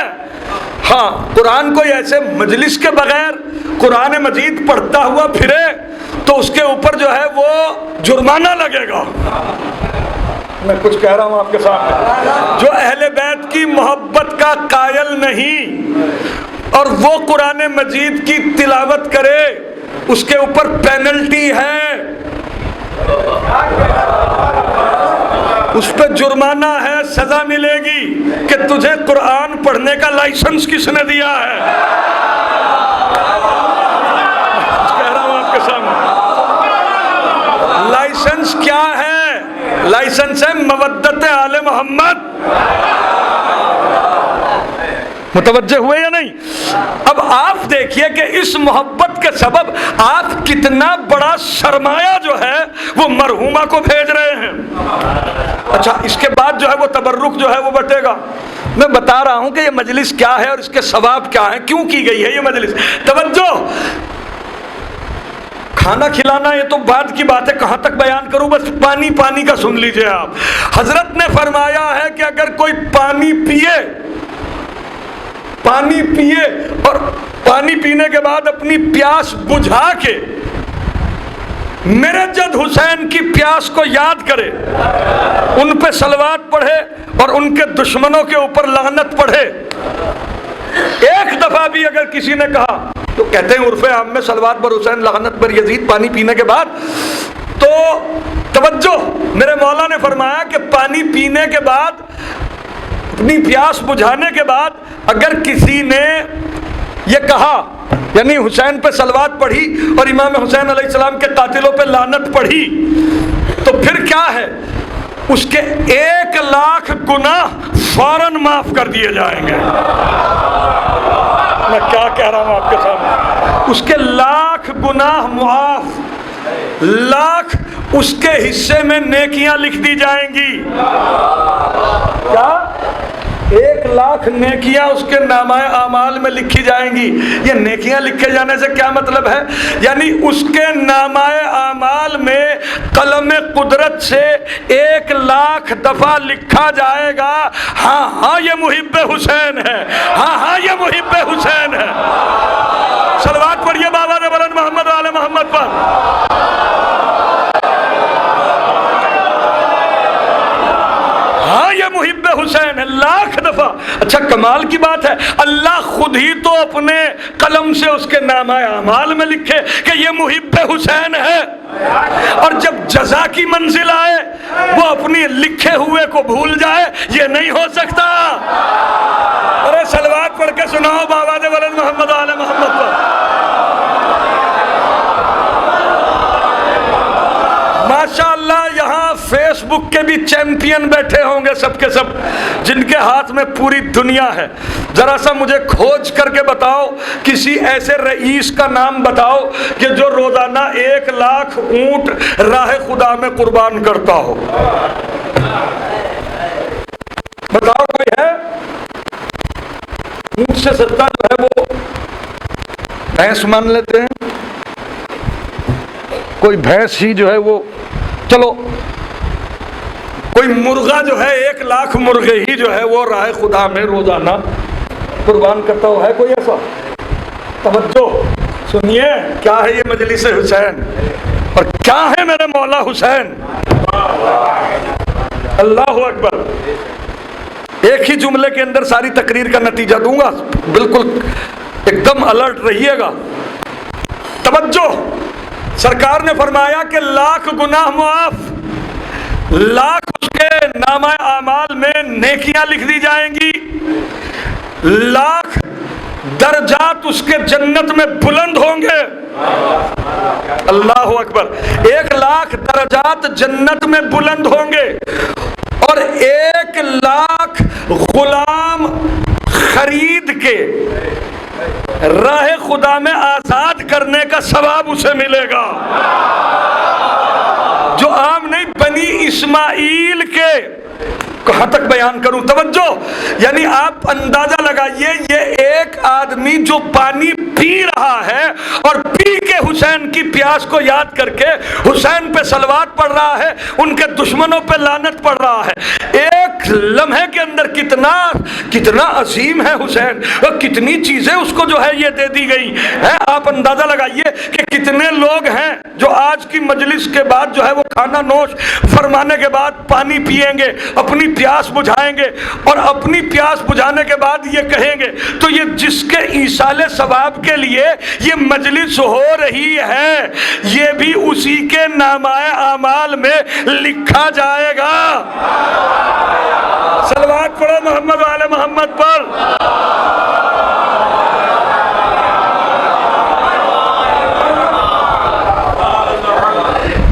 ہاں، قرآن کوئی ایسے مجلس کے بغیر قرآن مجید پڑھتا ہوا پھرے تو اس کے اوپر جو ہے وہ جرمانہ لگے گا۔ میں کچھ کہہ رہا ہوں آپ کے سامنے، جو اہل بیت کی محبت کا قائل نہیں اور وہ قرآن مجید کی تلاوت کرے، اس کے اوپر پینلٹی ہے، اس پہ جرمانہ ہے، سزا ملے گی کہ تجھے قرآن پڑھنے کا لائسنس کس نے دیا ہے۔ کہہ رہا ہوں آپ کے سامنے، لائسنس کیا ہے؟ لائسنس ہے مودت آل محمد۔ متوجہ ہوئے یا نہیں؟ اب آپ دیکھیے کہ اس محبت کے سبب آپ کتنا بڑا سرمایہ جو ہے وہ مرحومہ کو بھیج رہے ہیں۔ اچھا، اس کے بعد جو ہے وہ تبرک جو ہے وہ بٹے گا۔ میں بتا رہا ہوں کہ یہ مجلس کیا ہے اور اس کے ثواب کیا ہیں، کیوں کی گئی ہے یہ مجلس۔ توجہ، کھانا کھلانا یہ تو بعد کی بات ہے، کہاں تک بیان کروں، بس پانی کا سن لیجئے آپ۔ حضرت نے فرمایا ہے کہ اگر کوئی پانی پیے اور پانی پینے کے بعد اپنی پیاس بجھا کے میرے جد حسین کی پیاس کو یاد کرے، ان پہ صلوات پڑھے اور ان کے دشمنوں کے اوپر لعنت پڑھے، ایک دفعہ بھی اگر کسی نے کہا، تو کہتے ہیں عرف عام میں صلوات بر حسین لعنت بر یزید پانی پینے کے بعد، تو توجہ، میرے مولا نے فرمایا کہ پانی پینے کے بعد، اپنی پیاس بجھانے کے بعد اگر کسی نے یہ کہا، یعنی حسین پہ صلوات پڑھی اور امام حسین علیہ السلام کے قاتلوں پہ لعنت پڑھی، تو پھر کیا ہے؟ اس کے 1,00,000 گناہ فوراً معاف کر دیے جائیں گے۔ میں کیا کہہ رہا ہوں آپ کے سامنے، اس کے 1,00,000 گناہ معاف، 1,00,000 اس کے حصے میں نیکیاں لکھ دی جائیں گی۔ کیا 1,00,000 نیکیاں اس کے نامہ اعمال میں لکھی جائیں گی۔ یہ نیکیاں لکھے جانے سے کیا مطلب ہے؟ یعنی اس کے نامہ اعمال میں قلم قدرت سے 1,00,000 دفعہ لکھا جائے گا، ہاں ہاں یہ محب حسین ہے، ہاں ہاں یہ محب حسین ہے۔ صلوات پڑھیے بابا نے بلند محمد والے محمد پر۔ ہاں یہ محب حسین ہے، 1,00,000 دفعہ۔ اچھا کمال کی بات ہے، اللہ خود ہی تو اپنے قلم سے اس کے نامہ اعمال میں لکھے کہ یہ محب حسین ہے، اور جب جزا کی منزل آئے وہ اپنی لکھے ہوئے کو بھول جائے، یہ نہیں ہو سکتا۔ ارے صلوات پڑھ کے سناؤ بابا دے ولد محمد آل محمد پر۔ ماشاءاللہ یہاں فیس بک کے بھی چیمپئن بیٹھے ہوں گے سب کے سب، جن کے ہاتھ میں پوری دنیا ہے۔ ذرا سا مجھے کھوج کر کے بتاؤ، کسی ایسے رئیس کا نام بتاؤ کہ جو روزانہ 1,00,000 اونٹ راہ خدا میں قربان کرتا ہو۔ بتاؤ کوئی ہے؟ اونٹ سے سستا جو ہے وہ بھینس مان لیتے ہیں، کوئی بھینس ہی جو ہے وہ، چلو کوئی مرغا جو ہے 1,00,000 مرغے ہی جو ہے وہ راہ خدا میں روزانہ قربان کرتا ہو، ہے کوئی ایسا؟ توجہ سنیے، کیا ہے یہ مجلس حسین اور کیا ہے میرے مولا حسین؟ اللہ اکبر۔ ایک ہی جملے کے اندر ساری تقریر کا نتیجہ دوں گا، بالکل ایک دم الرٹ رہیے گا۔ توجہ، سرکار نے فرمایا کہ 1,00,000 گناہ معاف، 1,00,000 اس کے نامہ اعمال میں نیکیاں لکھ دی جائیں گی، 1,00,000 درجات اس کے جنت میں بلند ہوں گے۔ اللہ اکبر، 1,00,000 درجات جنت میں بلند ہوں گے، اور 1,00,000 غلام خرید کے راہ خدا میں آزاد کرنے کا ثواب اسے ملے گا، جو عام نہیں، بنی اسماعیل کے۔ کہاں تک بیان کروں؟ توجہ، یعنی آپ اندازہ لگائیے، یہ ایک آدمی جو پانی پی رہا ہے اور پی کے حسین کی پیاس کو یاد کر کے حسین پہ صلوات پڑھ رہا ہے، ان کے دشمنوں پہ لعنت پڑھ رہا ہے، ایک لمحے کے اندر کتنا عظیم ہے حسین، اور کتنی چیزیں اس کو جو ہے یہ دے دی گئی ہے۔ آپ اندازہ لگائیے کہ کتنے لوگ ہیں جو آج کی مجلس کے بعد جو ہے وہ کھانا نوش فرمانے کے بعد پانی پیئیں گے، اپنی پیاس بجھائیں گے، اور اپنی پیاس بجھانے کے بعد یہ کہیں گے، تو یہ جس کے ایصال ثواب کے لیے یہ مجلس ہو رہی ہے، یہ بھی اسی کے نامہ اعمال میں لکھا جائے گا۔ صلوات پڑھو محمد والے محمد پر۔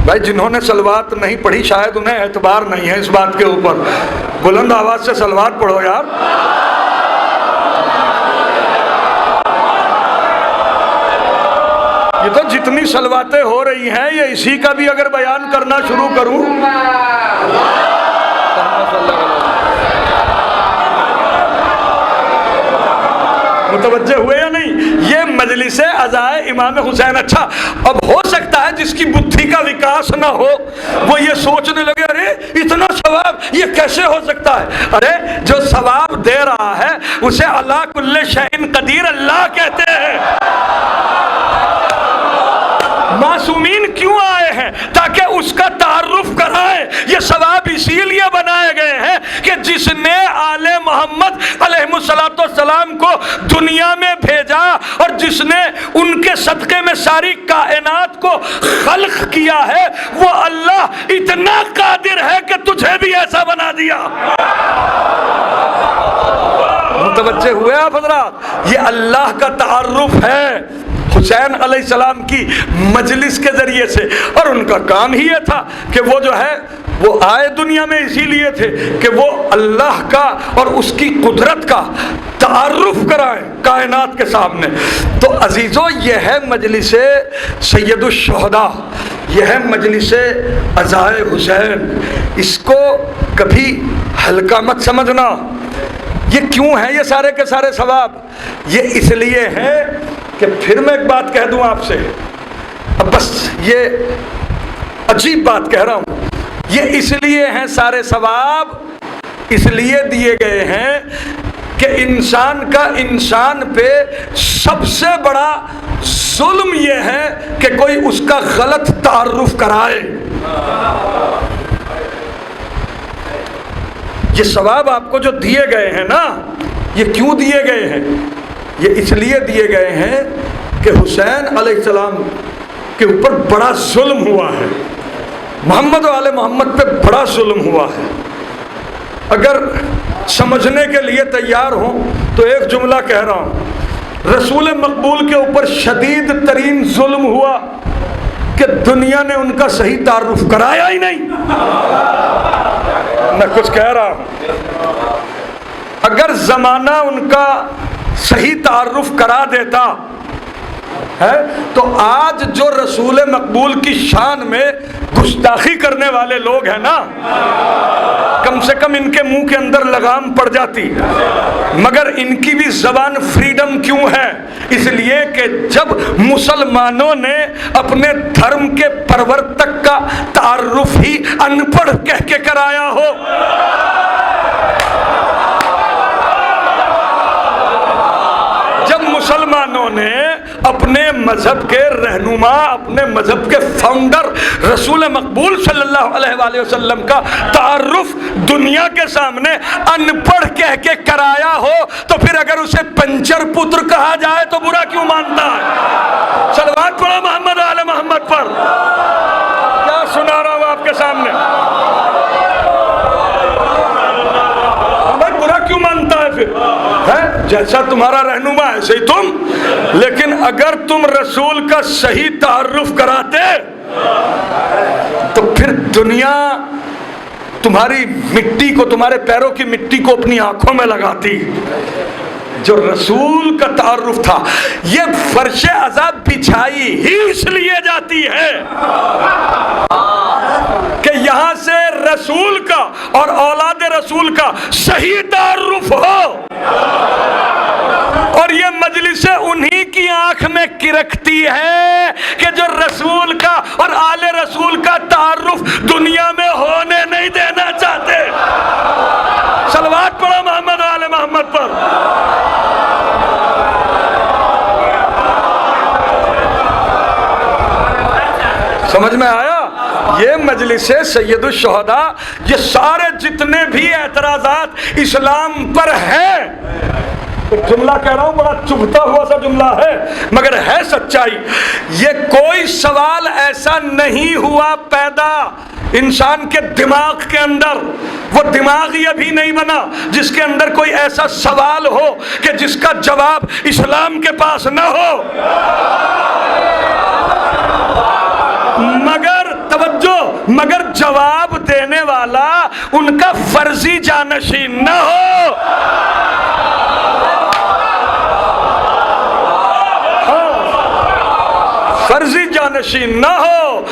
بھائی جنہوں نے صلوات نہیں پڑھی شاید انہیں اعتبار نہیں ہے اس بات کے اوپر، بلند آواز سے صلوات پڑھو یار۔ یہ تو جتنی صلواتیں ہو رہی ہیں، یہ اسی کا بھی اگر بیان کرنا شروع کروں، متوجہ ہوئے یا نہیں؟ یہ مجلس عزائے امام حسین۔ اچھا اب ہو سکتا ہے جس کی بدھی کا وکاس نہ ہو وہ یہ سوچنے لگے، ارے اتنا ثواب یہ کیسے ہو سکتا ہے؟ ارے جو ثواب دے رہا ہے اسے علی کل شیء قدیر اللہ کہتے ہیں۔ معصومین کیوں آئے ہیں؟ تاکہ اس کا تعارف کرائیں۔ یہ ثواب اسی لیے بنائے گئے ہیں کہ جس نے آل محمد علیہ الصلوۃ والسلام کو دنیا میں بھیجا اور جس نے ان کے صدقے میں ساری کائنات کو خلق کیا ہے، وہ اللہ اتنا قادر ہے کہ تجھے بھی ایسا بنا دیا۔ متوجہ ہوئے آپ حضرات؟ یہ اللہ کا تعارف ہے حسین علیہ السلام کی مجلس کے ذریعے سے، اور ان کا کام ہی یہ تھا کہ وہ جو ہے وہ آئے دنیا میں اسی لیے تھے کہ وہ اللہ کا اور اس کی قدرت کا تعارف کرائیں کائنات کے سامنے۔ تو عزیزو، یہ ہے مجلس سید الشہداء، یہ ہے مجلس عزائے حسین۔ اس کو کبھی ہلکا مت سمجھنا، یہ کیوں ہیں یہ سارے کے سارے ثواب؟ یہ اس لیے ہے کہ پھر میں ایک بات کہہ دوں آپ سے، اب بس یہ عجیب بات کہہ رہا ہوں، یہ اس لیے ہیں سارے ثواب، اس لیے دیے گئے ہیں کہ انسان کا انسان پہ سب سے بڑا ظلم یہ ہے کہ کوئی اس کا غلط تعارف کرائے۔ یہ ثواب آپ کو جو دیے گئے ہیں نا، یہ کیوں دیے گئے ہیں؟ یہ اس لیے دیے گئے ہیں کہ حسین علیہ السلام کے اوپر بڑا ظلم ہوا ہے، محمد و آل محمد پہ بڑا ظلم ہوا ہے۔ اگر سمجھنے کے لیے تیار ہوں تو ایک جملہ کہہ رہا ہوں، رسول مقبول کے اوپر شدید ترین ظلم ہوا کہ دنیا نے ان کا صحیح تعارف کرایا ہی نہیں۔ میں کچھ کہہ رہا ہوں، اگر زمانہ ان کا صحیح تعارف کرا دیتا ہے تو آج جو رسول مقبول کی شان میں گستاخی کرنے والے لوگ ہیں نا، کم سے کم ان کے منہ کے اندر لگام پڑ جاتی۔ مگر ان کی بھی زبان فریڈم کیوں ہے؟ اس لیے کہ جب مسلمانوں نے اپنے دھرم کے پرورتک کا تعارف ہی ان پڑھ کہہ کے کرایا ہو، جب مسلمانوں نے اپنے مذہب کے رہنما، اپنے مذہب کے فاؤنڈر رسول مقبول صلی اللہ علیہ وآلہ وسلم کا تعارف دنیا کے سامنے ان پڑھ کہہ کے کرایا ہو، تو پھر اگر اسے پنچر پتر کہا جائے تو برا کیوں مانتا ہے؟ صلوات پڑھو محمد آل محمد پر۔ کیا سنا رہا ہوں آپ کے سامنے؟ برا کیوں مانتا ہے پھر؟ جیسا تمہارا رہنما ایسے ہی تم، لیکن اگر تم رسول کا صحیح تعارف کراتے تو پھر دنیا تمہاری مٹی کو، تمہارے پیروں کی مٹی کو اپنی آنکھوں میں لگاتی۔ جو رسول کا تعارف تھا، یہ فرش عذاب بچھائی ہی اس لیے جاتی ہے کہ یہاں سے رسول کا اور اولاد رسول کا صحیح تعارف ہو، اور یہ مجلس انہی کی آنکھ میں کرکتی ہے کہ جو رسول کا اور آل رسول کا تعارف دنیا میں ہونے نہیں دینا چاہتے۔ صلوات پڑھو محمد و آل محمد پر۔ سمجھ میں آیا؟ یہ مجلس سید الشہداء، یہ سارے جتنے بھی اعتراضات اسلام پر ہیں، ایک جملہ کہہ رہا ہوں، بڑا چبھتا ہوا سا جملہ ہے مگر ہے سچائی، یہ کوئی سوال ایسا نہیں ہوا پیدا انسان کے دماغ کے اندر، وہ دماغ ہی ابھی نہیں بنا جس کے اندر کوئی ایسا سوال ہو کہ جس کا جواب اسلام کے پاس نہ ہو، مگر توجہ، مگر جواب دینے والا ان کا فرضی جانشین نہ ہو۔ فرضی جانشین نہ ہو،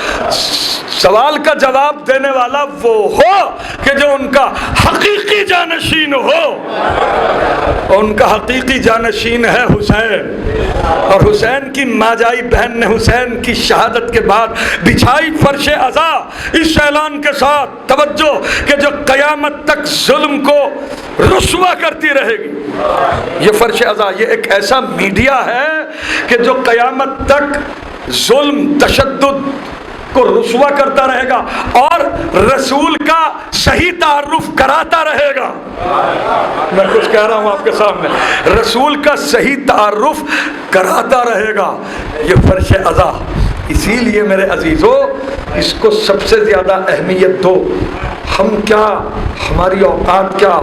سوال کا جواب دینے والا وہ ہو کہ جو ان کا حقیقی جانشین ہو، ان کا حقیقی جانشین ہے حسین، اور حسین کی ماجائی بہن نے حسین کی شہادت کے بعد بچھائی فرش عزا اس اعلان کے ساتھ، توجہ، کہ جو قیامت تک ظلم کو رسوا کرتی رہے گی۔ یہ فرش عزا، یہ ایک ایسا میڈیا ہے کہ جو قیامت تک ظلم، تشدد کو رسوا کرتا رہے گا اور رسول کا صحیح تعارف کراتا رہے گا۔ میں کچھ کہہ رہا ہوں آپ کے سامنے، رسول کا صحیح تعارف کراتا رہے گا، یہ فرش عزا۔ اسی لیے میرے عزیزو، اس کو سب سے زیادہ اہمیت دو۔ ہم کیا، ہماری اوقات کیا،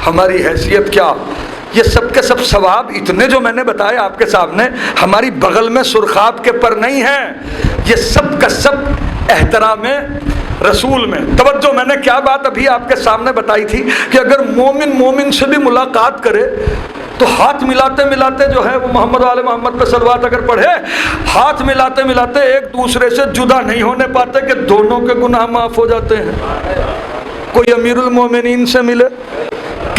ہماری حیثیت کیا، یہ سب کے سب ثواب اتنے جو میں نے بتائے آپ کے سامنے ہماری بغل میں سرخاب کے پر نہیں ہیں، یہ سب کا سب احترام رسول میں۔ توجہ، میں نے کیا بات ابھی آپ کے سامنے بتائی تھی کہ اگر مومن مومن سے بھی ملاقات کرے تو ہاتھ ملاتے ملاتے جو ہے وہ محمد علیہ محمد پہ صلوات اگر پڑھے، ہاتھ ملاتے ملاتے ایک دوسرے سے جدا نہیں ہونے پاتے کہ دونوں کے گناہ معاف ہو جاتے ہیں۔ کوئی امیر المومنین سے ملے،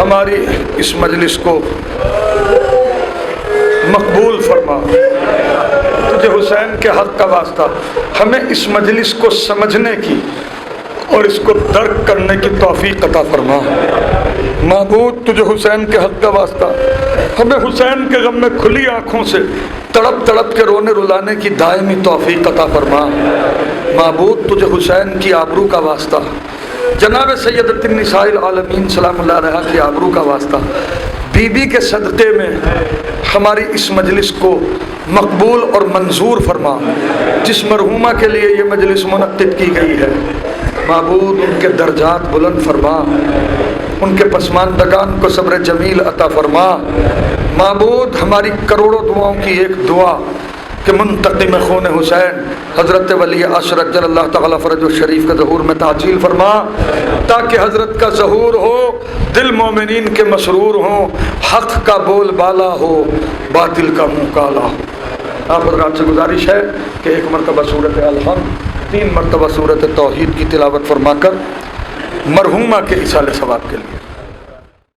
ہماری اس مجلس کو مقبول فرما. تجھے حسین کے حق کا واسطہ ہمیں اس مجلس کو سمجھنے کی اور اس کو درک کرنے کی توفیق عطا فرما. معبود تجھے حسین کے حق کا واسطہ ہمیں حسین کے غم میں کھلی آنکھوں سے تڑپ تڑپ کے رونے رلانے کی دائمی توفیق عطا فرما. معبود تجھے حسین کی آبرو کا واسطہ جناب سیدۃ النساء العالمین سلام اللہ علیہا کی آبرو کا واسطہ بی بی کے صدقے میں ہماری اس مجلس کو مقبول اور منظور فرما. جس مرحومہ کے لیے یہ مجلس منعقد کی گئی ہے معبود ان کے درجات بلند فرما، ان کے پسماندگان کو صبر جمیل عطا فرما. معبود ہماری کروڑوں دعاؤں کی ایک دعا کہ منتقم خون حسین حضرت ولی عصر عجل اللہ تعالیٰ فرج الشریف کے ظہور میں تعجیل فرما، تاکہ حضرت کا ظہور ہو، دل مومنین کے مسرور ہوں، حق کا بول بالا ہو، باطل کا منہ کالا ہو. آپ حضرات سے گزارش ہے کہ ایک مرتبہ سورۃ الحمد، 3 مرتبہ سورۃ توحید کی تلاوت فرما کر مرحومہ کے ایصال ثواب کے لیے